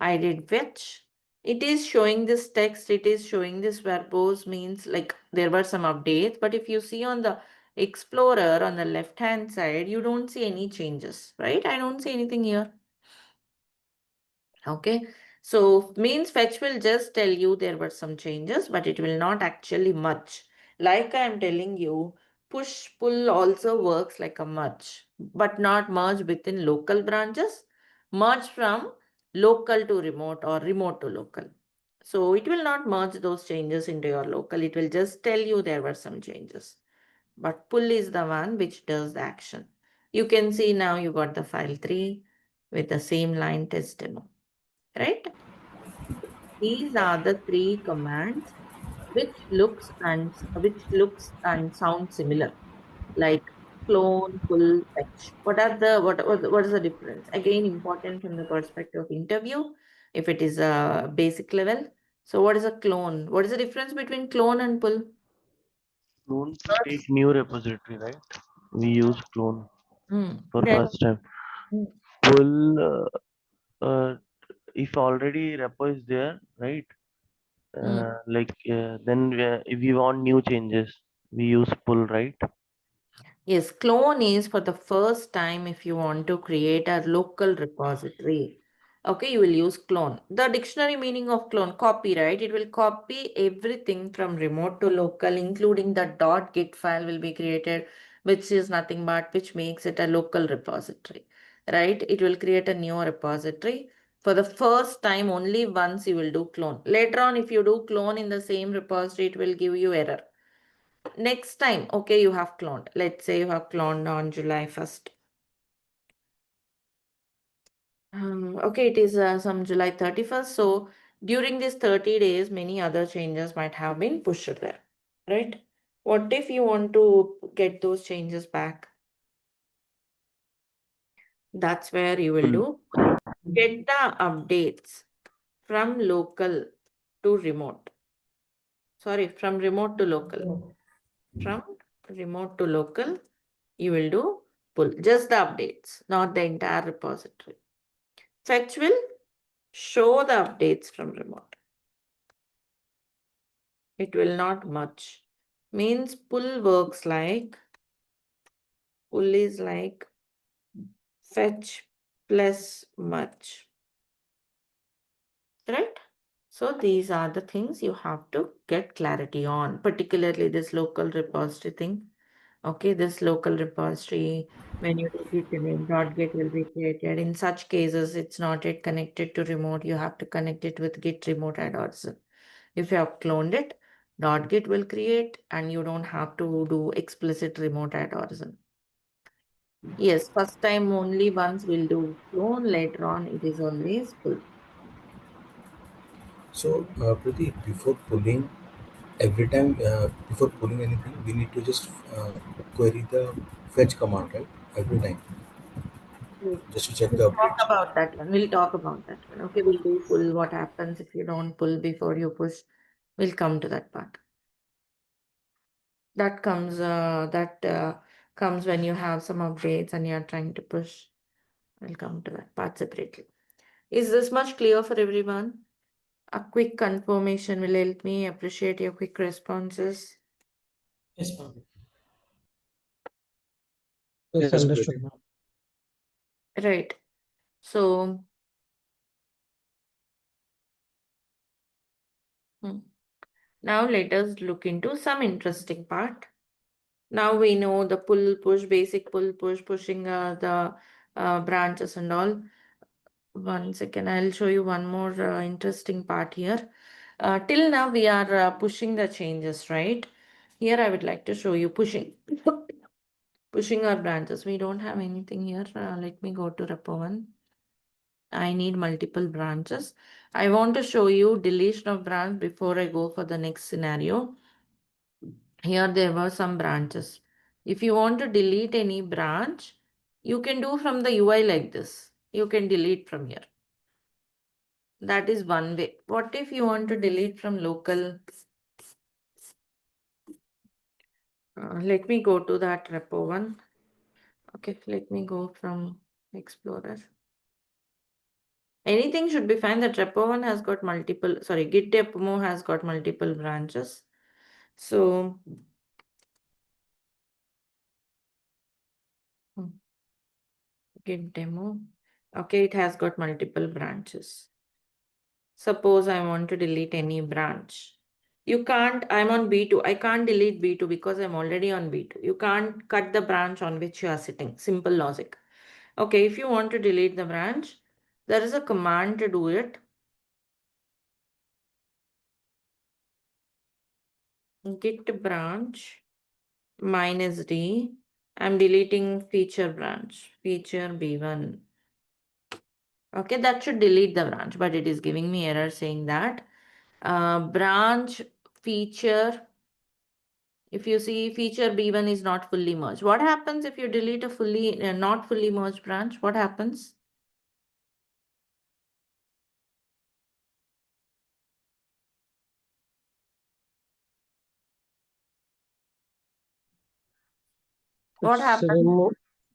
I did fetch. It is showing this text, it is showing this verbose, means like there were some updates. But if you see on the Explorer on the left hand side, you don't see any changes, right? I don't see anything here. Okay, so means fetch will just tell you there were some changes, but it will not actually merge. Like I am telling you, push pull also works like a merge, but not merge within local branches, merge from local to remote or remote to local. So it will not merge those changes into your local. It will just tell you there were some changes. But pull is the one which does the action. You can see now you got the file3 with the same line test demo, right? These are the three commands which looks and sound similar, like clone, pull, fetch. What is the difference? Again, important from the perspective of interview, if it is a basic level. So what is a clone? What is the difference between clone and pull? Clone create new repository, right? We use clone for Then first time. hmm, Pull, if already repo is there, right? hmm. Then if we want new changes, we use pull, right? Yes, clone is for the first time if you want to create a local repository. Okay, you will use clone. The dictionary meaning of clone, copy, right? It will copy everything from remote to local, including the .git file will be created, which is nothing but which makes it a local repository, right? It will create a new repository. For the first time, only once you will do clone. Later on, if you do clone in the same repository, it will give you error. Next time, okay, you have cloned. Let's say you have cloned on July 1st. Okay, it is some July 31st. So during these 30 days, many other changes might have been pushed there, right? What if you want to get those changes back? That's where you will do get the updates from local to remote. Sorry, from remote to local. From remote to local, you will do pull just the updates, not the entire repository. Fetch will show the updates from remote. It will not merge. Means pull works like, pull is like fetch plus merge. Right? So these are the things you have to get clarity on, particularly this local repository thing. Okay, this local repository, when you do git remote, .git will be created. In such cases, it's not yet connected to remote. You have to connect it with git remote add-ons. If you have cloned it, .git will create and you don't have to do explicit remote add-ons. Yes, first time only once we'll do clone, later on it is always pull. So, Preeti, before pulling anything, we need to just query the fetch command, right? Every time, Wait, just to check we'll the talk updates. about that one. We'll talk about that one. Okay, we'll do pull. What happens if you don't pull before you push? We'll come to that part. That comes when you have some updates and you're trying to push. We'll come to that part separately. Is this much clear for everyone? A quick confirmation will help me. Appreciate your quick responses. Yes, ma'am. Yes, Yes, understood, Preeti. ma'am. Right. So, now let us look into some interesting part. Now we know the pull, push, basic pull, push, pushing the branches and all. One second, I'll show you one more interesting part here. Till now we are pushing the changes, right? Here I would like to show you pushing. Pushing our branches. We don't have anything here. Let me go to repo 1. I need multiple branches. I want to show you deletion of branch before I go for the next scenario. Here there were some branches. If you want to delete any branch, you can do from the UI like this. You can delete from here. That is one way. What if you want to delete from local? Let me go to that repo 1. Okay, let me go from Explorer. Anything should be fine. That repo 1 has got multiple, sorry, git demo has got multiple branches. So, git demo. Okay, it has got multiple branches. Suppose I want to delete any branch. You can't, I'm on B2. I can't delete B2 because I'm already on B2. You can't cut the branch on which you are sitting. Simple logic. Okay, if you want to delete the branch, there is a command to do it. Git branch -d. I'm deleting feature branch, feature B1. Okay, that should delete the branch, but it is giving me error saying that branch feature. If you see feature B1 is not fully merged. What happens if you delete a not fully merged branch? What happens? What It's happens? remove.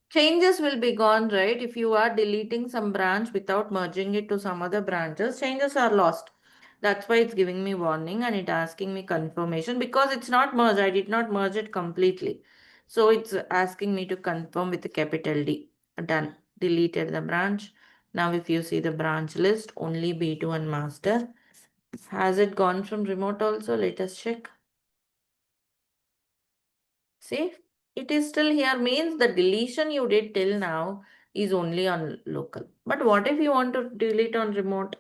Changes will be gone, right? If you are deleting some branch without merging it to some other branches, changes are lost. That's why it's giving me warning and it asking me confirmation because it's not merged. I did not merge it completely. So it's asking me to confirm with a capital D. Done. Deleted the branch. Now if you see the branch list, only B2 and master. Has it gone from remote also? Let us check. See, it is still here means the deletion you did till now is only on local. But what if you want to delete on remote?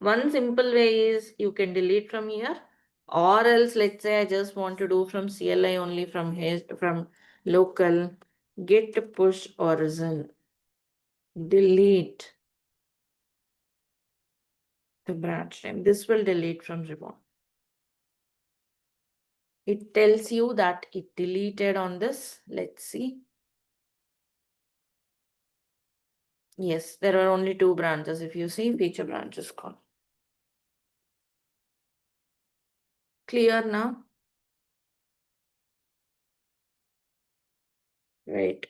One simple way is you can delete from here, or else let's say I just want to do from CLI only from here, from local, git push origin, delete the branch name. This will delete from remote. It tells you that it deleted on this. Let's see. Yes, there are only 2 branches. If you see feature branches gone. Clear now? Right.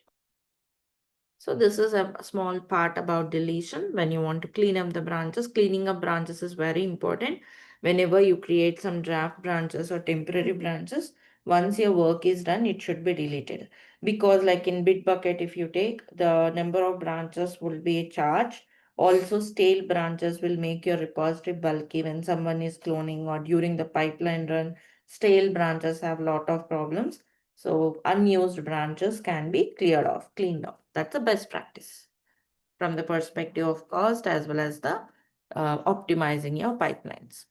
So this is a small part about deletion. When you want to clean up the branches, cleaning up branches is very important. Whenever you create some draft branches or temporary branches, once your work is done, it should be deleted. Because like in Bitbucket, if you take, the number of branches will be charged. Also, stale branches will make your repository bulky when someone is cloning or during the pipeline run. Stale branches have a lot of problems. So unused branches can be cleared off, cleaned off. That's the best practice from the perspective of cost as well as the optimizing your pipelines.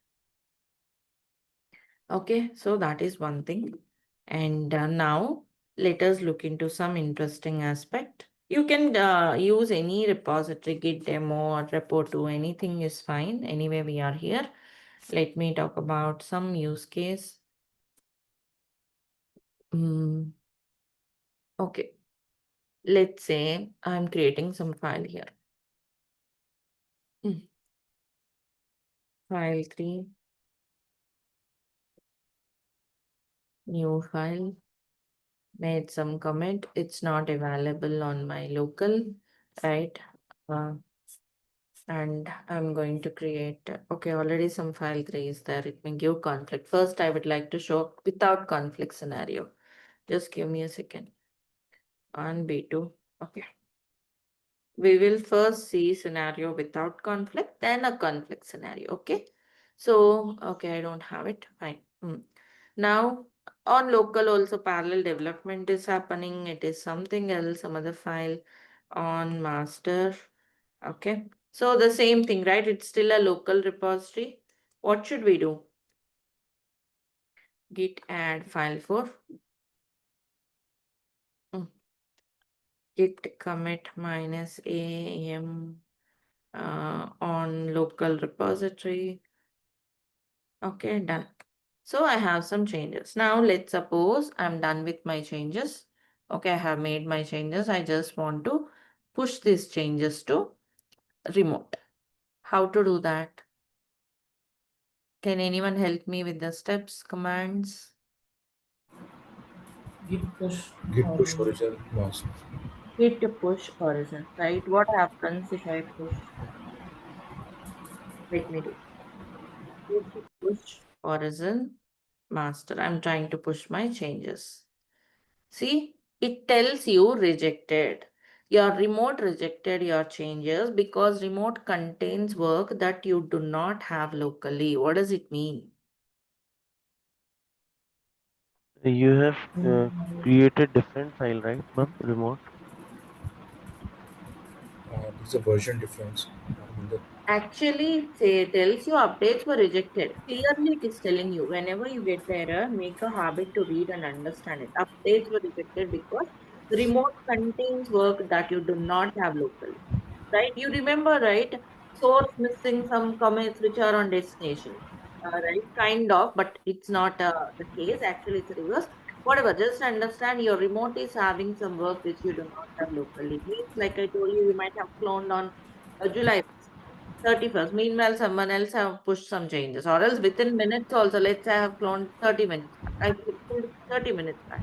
Okay, so that is one thing. And now let us look into some interesting aspect. You can use any repository, Git demo or repo2, anything is fine. Anyway, we are here. Let me talk about some use case. Okay. Let's say I'm creating some file here. File 3, new file, made some comment. It's not available on my local, right? And I'm going to create, okay, already some file 3 is there. It may give conflict. First, I would like to show without conflict scenario. Just give me a second. On B2, okay. We will first see scenario without conflict, then a conflict scenario, okay? So, okay, I don't have it, fine. Now, on local also parallel development is happening. It is something else, some other file on master, okay? So the same thing, right? It's still a local repository. What should we do? Git add file for git commit minus am on local repository. Okay, done. So I have some changes. Now let's suppose I'm done with my changes. Okay, I have made my changes. I just want to push these changes to remote. How to do that? Can anyone help me with the steps, commands? Git push. Git push origin master. Git push origin, right? What happens if I push? Let me do. Git push origin master. I'm trying to push my changes. See, it tells you rejected. Your remote rejected your changes because remote contains work that you do not have locally. What does it mean? You have created different file, right, ma'am? Remote. There's a version difference. Actually, it tells you updates were rejected. Clearly, it is telling you whenever you get the error, make a habit to read and understand it. Updates were rejected because remote contains work that you do not have locally. Right? You remember, right? Source missing some commits which are on destination. Right? Kind of, but it's not the case. Actually, it's reverse. Whatever, just understand your remote is having some work which you do not have locally. Means, like I told you, you might have cloned on July 31st. Meanwhile, someone else have pushed some changes, or else within minutes also, let's say I have cloned 30 minutes back. I pulled 30 minutes back.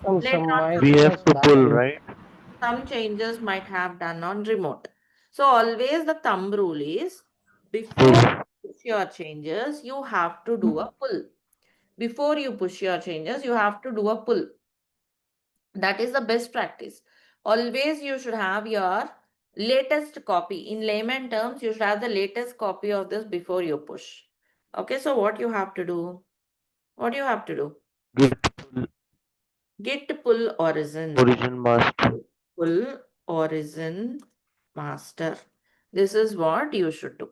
Later Some on, We have milestones to pull, backup. right? some changes might have done on remote. So always the thumb rule is before Pull. you push your changes, you have to do a pull. Before you push your changes, you have to do a pull. That is the best practice. Always you should have your latest copy. In layman terms, you should have the latest copy of this before you push. Okay, so what you have to do? What do you have to do? Git pull Git pull origin. origin master. Pull origin master. This is what you should do.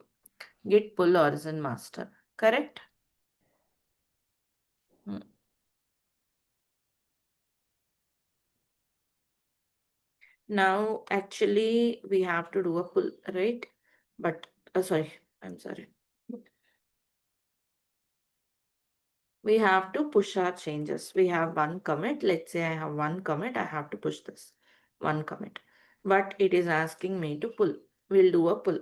Git pull origin master. Correct? Hmm. Now, actually, we have to do a pull, right? But, sorry, I'm sorry. We have to push our changes. We have one commit. Let's say I have one commit. I have to push this one commit. But it is asking me to pull. We'll do a pull.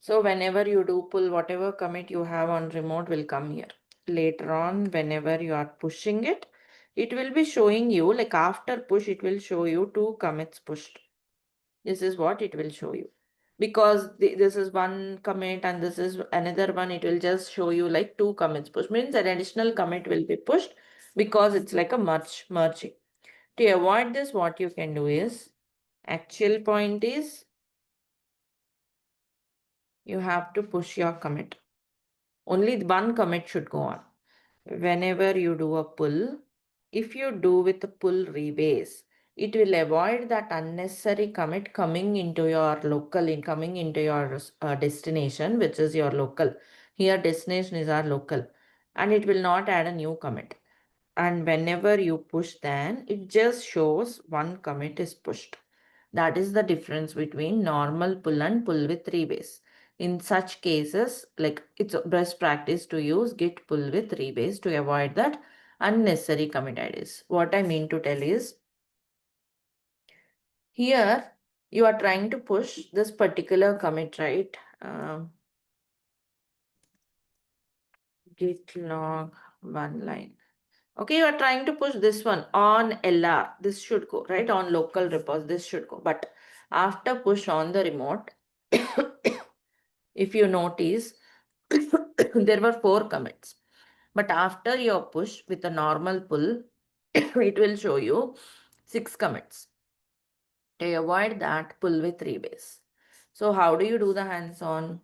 So whenever you do pull, whatever commit you have on remote will come here. Later on, whenever you are pushing it, it will be showing you, like after push, it will show you two commits pushed. This is what it will show you. Because this is one commit and this is another one, it will just show you like two commits pushed. Means an additional commit will be pushed because it's like a merging. To avoid this, what you can do is, actual point is, you have to push your commit. Only one commit should go on. Whenever you do a pull, if you do with a pull rebase, it will avoid that unnecessary commit coming into your local, coming into your destination, which is your local. Here destination is our local, and it will not add a new commit. And whenever you push, then it just shows one commit is pushed. That is the difference between normal pull and pull with rebase. In such cases, like it's best practice to use git pull with rebase to avoid that unnecessary commit IDs. What I mean to tell is, here you are trying to push this particular commit, right? Git log one line. Okay, you are trying to push this one on LR. This should go, right? On local repos, this should go. But after push on the remote, if you notice, there were 4 commits. But after your push with a normal pull, it will show you 6 commits. To avoid that, pull with rebase. So how do you do the hands-on?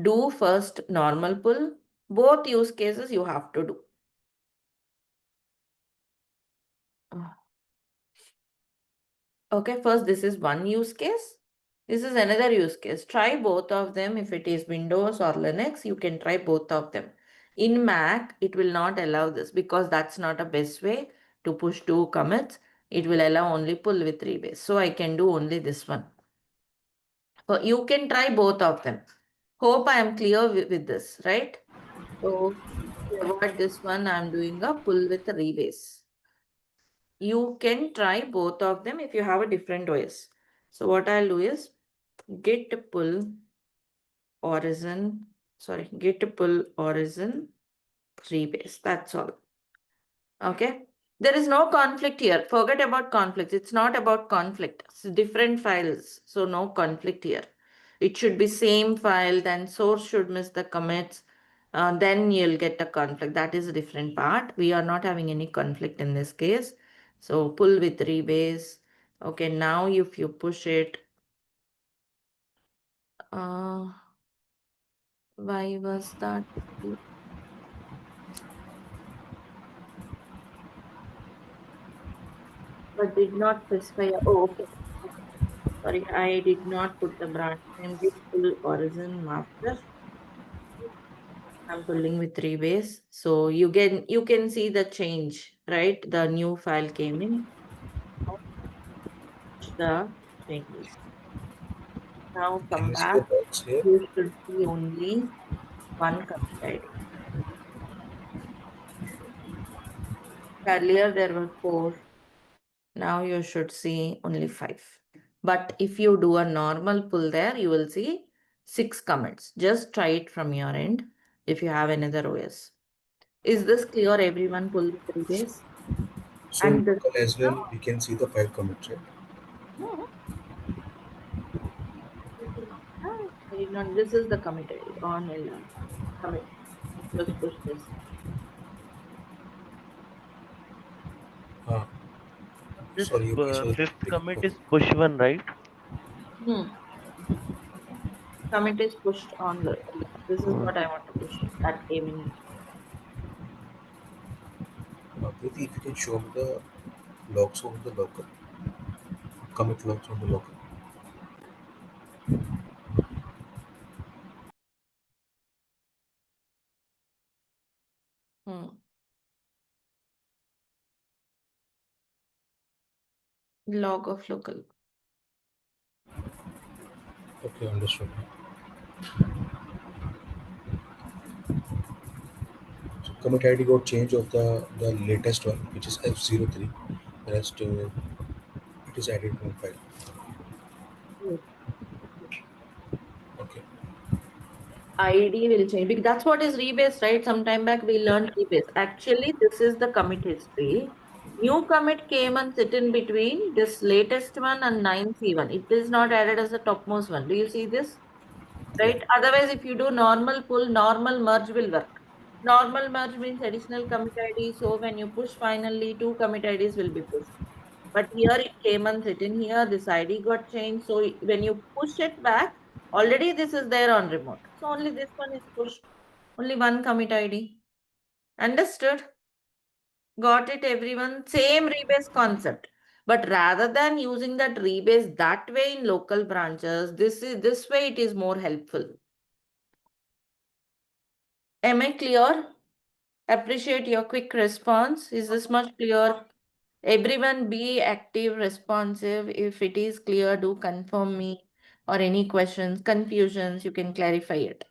Do first normal pull. Both use cases you have to do. Okay, first this is one use case. This is another use case. Try both of them. If it is Windows or Linux, you can try both of them. In Mac, it will not allow this because that's not a best way to push 2 commits. It will allow only pull with rebase. So I can do only this one. So you can try both of them. Hope I am clear with this, right? So to avoid this one, I am doing a pull with a rebase. You can try both of them if you have a different OS. So what I'll do is git pull origin, git pull origin rebase. That's all. Okay. There is no conflict here. Forget about conflicts. It's not about conflict. It's different files. So no conflict here. It should be same file, then source should miss the commits. Then you'll get a conflict. That is a different part. We are not having any conflict in this case. So pull with rebase. Okay, now if you push it, why was that? But did not specify. Oh, okay. Okay. Sorry, I did not put the branch name. Git pull origin master. I'm pulling with rebase. So you can see the change, right? The new file came in. The changes. Now Can come you see the back. box here? You should see only one commit ID. Earlier there were 4. Now you should see only 5. But if you do a normal pull there, you will see 6 commits. Just try it from your end if you have another OS. Is this clear, everyone? Pull with rebase? So And this, local as well, we can see the 5 commits, right? no, I did not. This is the commit ID on LR. Commit. Just push this. Ah, This sorry, okay, so fifth commit okay. is push one, right? Hmm. Commit is pushed on the LR. This is what I want to push. That came in. Preethi, if you can show me the logs of the local, commit logs on the local. Hmm. Log of local. Okay, understood. So commit ID got change of the latest one, which is F03. The rest it is added one file. Yes. Okay. ID will change because that's what is rebase, right? Some time back we learned rebase. Actually, this is the commit history. New commit came and sit in between this latest one and 9C1. It is not added as the topmost one. Do you see this? Right? Otherwise, if you do normal pull, normal merge will work. Normal merge means additional commit ID. So when you push finally, two commit IDs will be pushed. But here it came and sit in here. This ID got changed. So when you push it back, already this is there on remote. So only this one is pushed. Only one commit ID. Understood? Got it, everyone? Same rebase concept. But rather than using that rebase that way in local branches, this way it is more helpful. Am I clear? Appreciate your quick response. Is this much clear? Everyone be active, responsive. If it is clear, do confirm me or any questions, confusions, you can clarify it.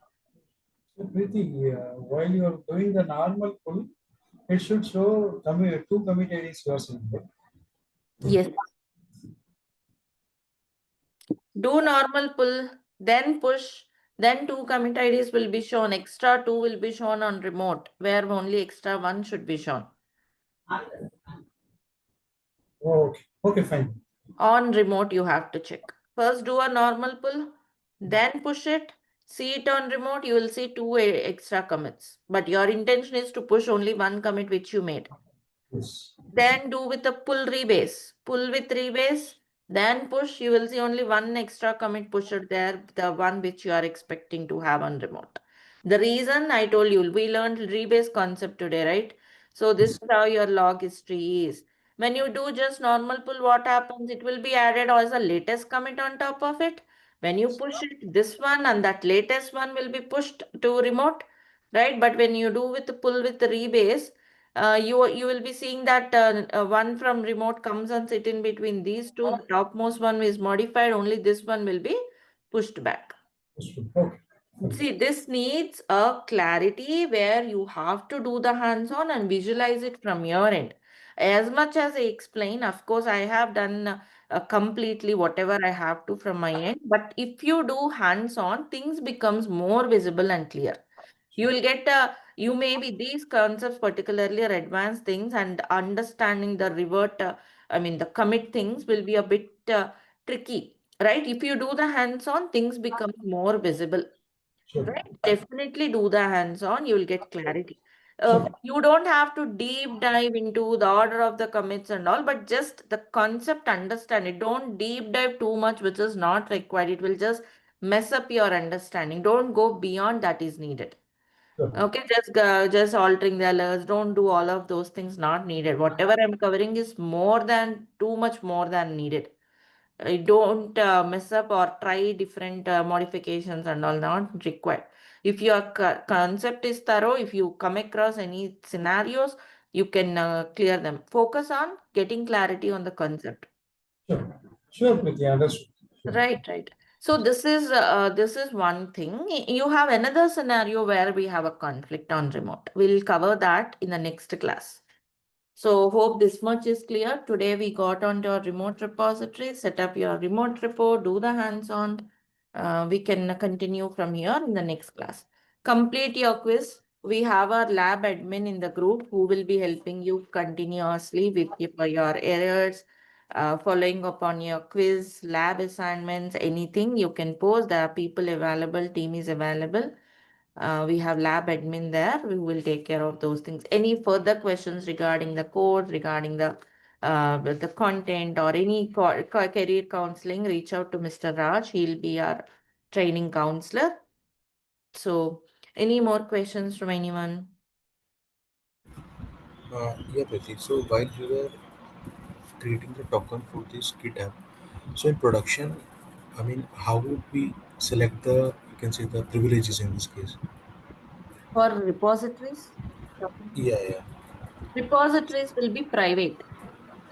So Preeti, while you are doing the normal pull, it should show two commit IDs you are saying, right? Yes. Do normal pull, then push, then two commit IDs will be shown. Extra two will be shown on remote, where only extra one should be shown. Oh, okay. Okay, fine. On remote, you have to check. First, do a normal pull, then push it. See it on remote, you will see two extra commits. But your intention is to push only one commit which you made. Yes. Then do with a pull rebase. Pull with rebase, then push. You will see only one extra commit pushed there, the one which you are expecting to have on remote. The reason I told you, we learned rebase concept today, right? So this is how your log history is. When you do just normal pull, what happens? It will be added as a latest commit on top of it. When you push it, this one and that latest one will be pushed to remote, right? But when you do with the pull with the rebase, you will be seeing that one from remote comes and sit in between these two. The topmost one is modified. Only this one will be pushed back. Okay. See, this needs a clarity where you have to do the hands-on and visualize it from your end. As much as I explain, of course, I have done completely whatever I have to from my end. But if you do hands-on, things becomes more visible and clear. You will get you maybe these concepts, particularly are advanced things, and understanding the revert, I mean the commit things will be a bit tricky, right? If you do the hands-on, things become more visible. Sure. Right, definitely do the hands-on, you will get clarity. Sure. You don't have to deep dive into the order of the commits and all, but just the concept, understand it. Don't deep dive too much, which is not required. It will just mess up your understanding. Don't go beyond that is needed. Sure. Okay, just altering the alerts. Don't do all of those things not needed. Whatever I'm covering is more than too much more than needed. Don't mess up or try different modifications and all, not required. If your concept is thorough, if you come across any scenarios, you can clear them. Focus on getting clarity on the concept. Sure. Sure, Preeti, understood. Sure. Right. So this is one thing. You have another scenario where we have a conflict on remote. We'll cover that in the next class. So hope this much is clear. Today we got onto our remote repository, set up your remote repo, do the hands-on. We can continue from here in the next class. Complete your quiz. We have our lab admin in the group who will be helping you continuously with your errors, following up on your quiz, lab assignments, anything you can post. There are people available, team is available. We have lab admin there. We will take care of those things. Any further questions regarding the code, regarding the content, or any career counseling, reach out to Mr. Raj. He'll be our training counselor. So, any more questions from anyone? Yeah, Preeti. So while you were creating the token for this Git app, so in production, I mean, how would we select the, you can say, the privileges in this case? For repositories? Yeah, yeah. Repositories will be private.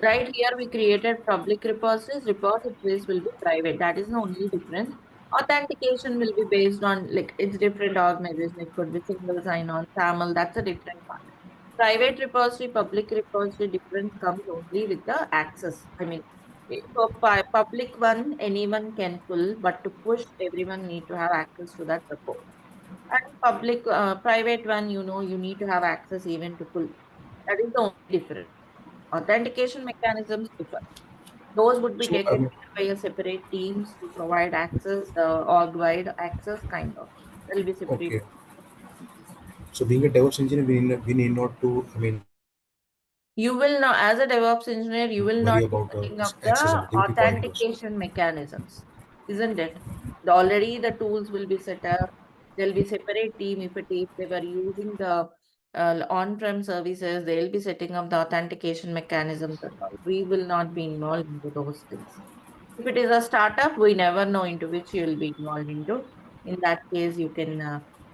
Right here, we created public repositories. Repositories will be private. That is the only difference. Authentication will be based on, like, it's different organization. It could be single sign-on, SAML. That's a different part. Private repository, public repository, difference comes only with the access. I mean, for public one, anyone can pull, but to push, everyone need to have access to that repo. And private one, you need to have access even to pull. That is the only difference. Authentication mechanisms differ. Those would be So taken care by a separate teams to provide access, org-wide access, kind of. There will be separate. okay. So being a DevOps engineer, we need not to, I mean, You will not, as a DevOps engineer, you will worry not be about setting this up the accessibility. They will be providing those. authentication mechanisms, isn't it? Already the tools will be set up. There'll be separate team if they were using the on-prem services, they'll be setting up the authentication mechanisms and all. We will not be involved into those things. If it is a startup, we never know into which you will be involved into. In that case, you can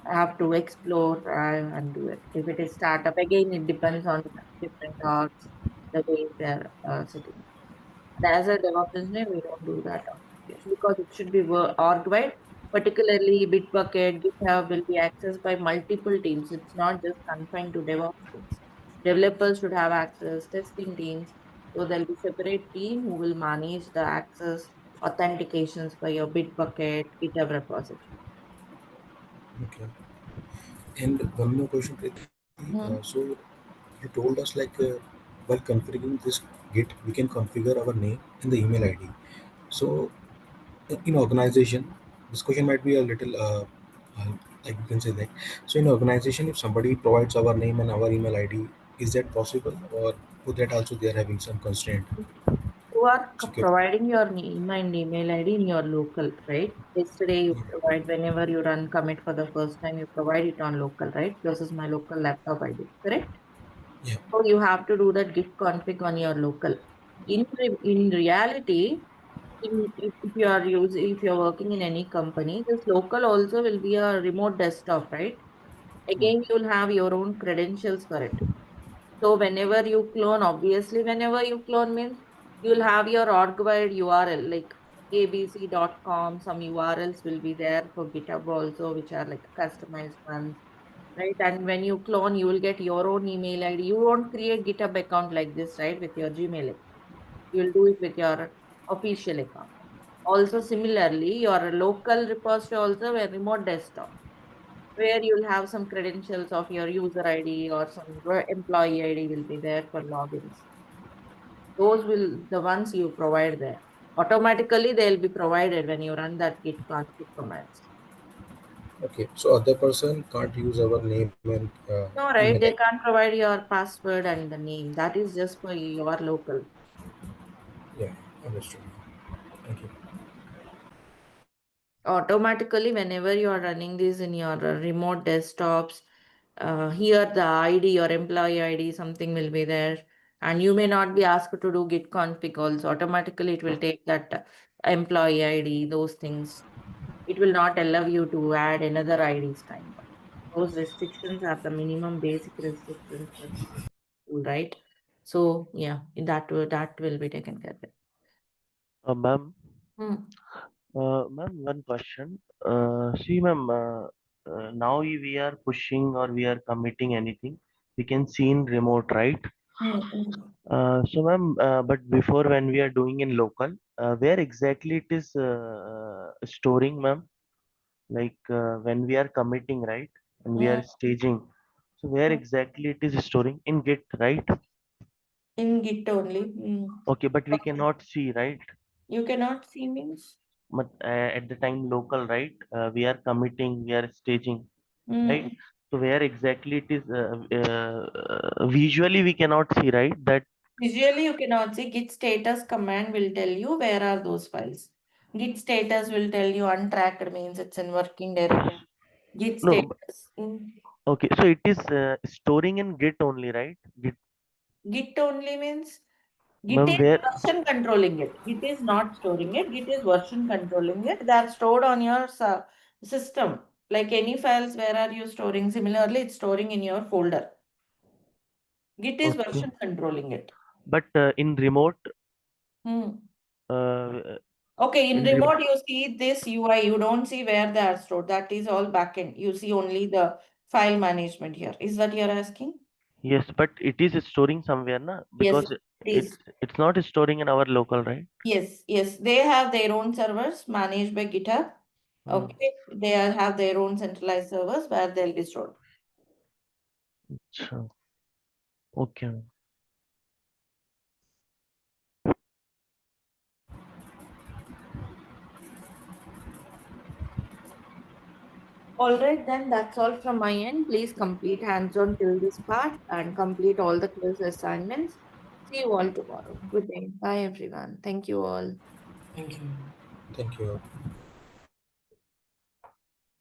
have to explore and do it. If it is startup, again, it depends on different orgs, the way they're sitting. And as a DevOps engineer, we don't do that because it should be org-wide. Particularly, Bitbucket, GitHub will be accessed by multiple teams. It's not just confined to DevOps teams. Developers should have access, testing teams. So there'll be separate team who will manage the access authentications for your Bitbucket, GitHub repository. Okay. And one more question, Preeti. Hmm. So you told us like while configuring this Git, we can configure our name and the email ID. So in organization, this question might be a little like you can say that. So in organization, if somebody provides our name and our email ID, is that possible, or would that also they are having some constraint? You are Security. providing your name and email ID in your local, right? Yesterday you provide whenever you run commit for the first time, you provide it on local, right? This is my local laptop ID, correct? Yeah. So you have to do that git config on your local. In reality, if you are using if you're working in any company, this local also will be a remote desktop, right? Hmm. Again, you'll have your own credentials for it. So whenever you clone, obviously, whenever you clone means you'll have your org-wide URL like abc.com. Some URLs will be there for GitHub also, which are like customized ones, right? And when you clone, you will get your own email ID. You won't create GitHub account like this, right? With your Gmail account. You'll do it with your official account. Also, similarly, your local repository also a remote desktop where you'll have some credentials of your user ID or some employee ID will be there for logins. Those will the ones you provide there. Automatically they'll be provided when you run that git config commands. Okay. So other person can't use our name and No, email right? ID. They can't provide your password and the name. That is just for your local. Yeah. Understood. Thank you. Automatically, whenever you are running this in your remote desktops, here the ID, your employee ID, something will be there. And you may not be asked to do git config also. Automatically, it will take that employee ID, those things. It will not allow you to add another IDs kind of. Those restrictions are the minimum basic restrictions for tool, right? So yeah, that will be taken care of. Ma'am, Hmm. ma'am, one question. See, ma'am, now we are pushing or we are committing anything, we can see in remote, right? Hmm. Hmm. So, ma'am, but before when we are doing in local, where exactly it is storing, ma'am? Like when we are committing, right? When we Hmm. are staging, so where Hmm. exactly it is storing in Git, right? In Git only. Hmm. Okay, but we Okay. cannot see, right? You cannot see means. But at the time local, right? We are committing, we are staging, right? Hmm. So where exactly it is visually we cannot see, right? That Visually, you cannot see. Git status command will tell you where are those files. Git status will tell you untracked means it's in working directory. Git no. status. Okay, so it is storing in Git only, right? Git, Git only means Git ma'am, is where? version controlling it. Git is not storing it. Git is version controlling it. They are stored on your system. Like any files, where are you storing? Similarly, it's storing in your folder. Git is Okay, version controlling it. but in remote, Hmm. uh, Okay, in in remote, remote, you see this UI. You don't see where they are stored. That is all backend. You see only the file management here. Is that you're asking? yes, but it is storing somewhere, na? Yes, Because it it's is. it's not storing in our local, right? Yes, yes. They have their own servers managed by GitHub. Hmm. Okay, have their own centralized servers where they'll be stored. Sure. Okay. All right, then that's all from my end. Please complete hands-on till this part and complete all the quiz assignments. See you all tomorrow. Good day. Bye, everyone. Thank you all. Thank you. Thank you.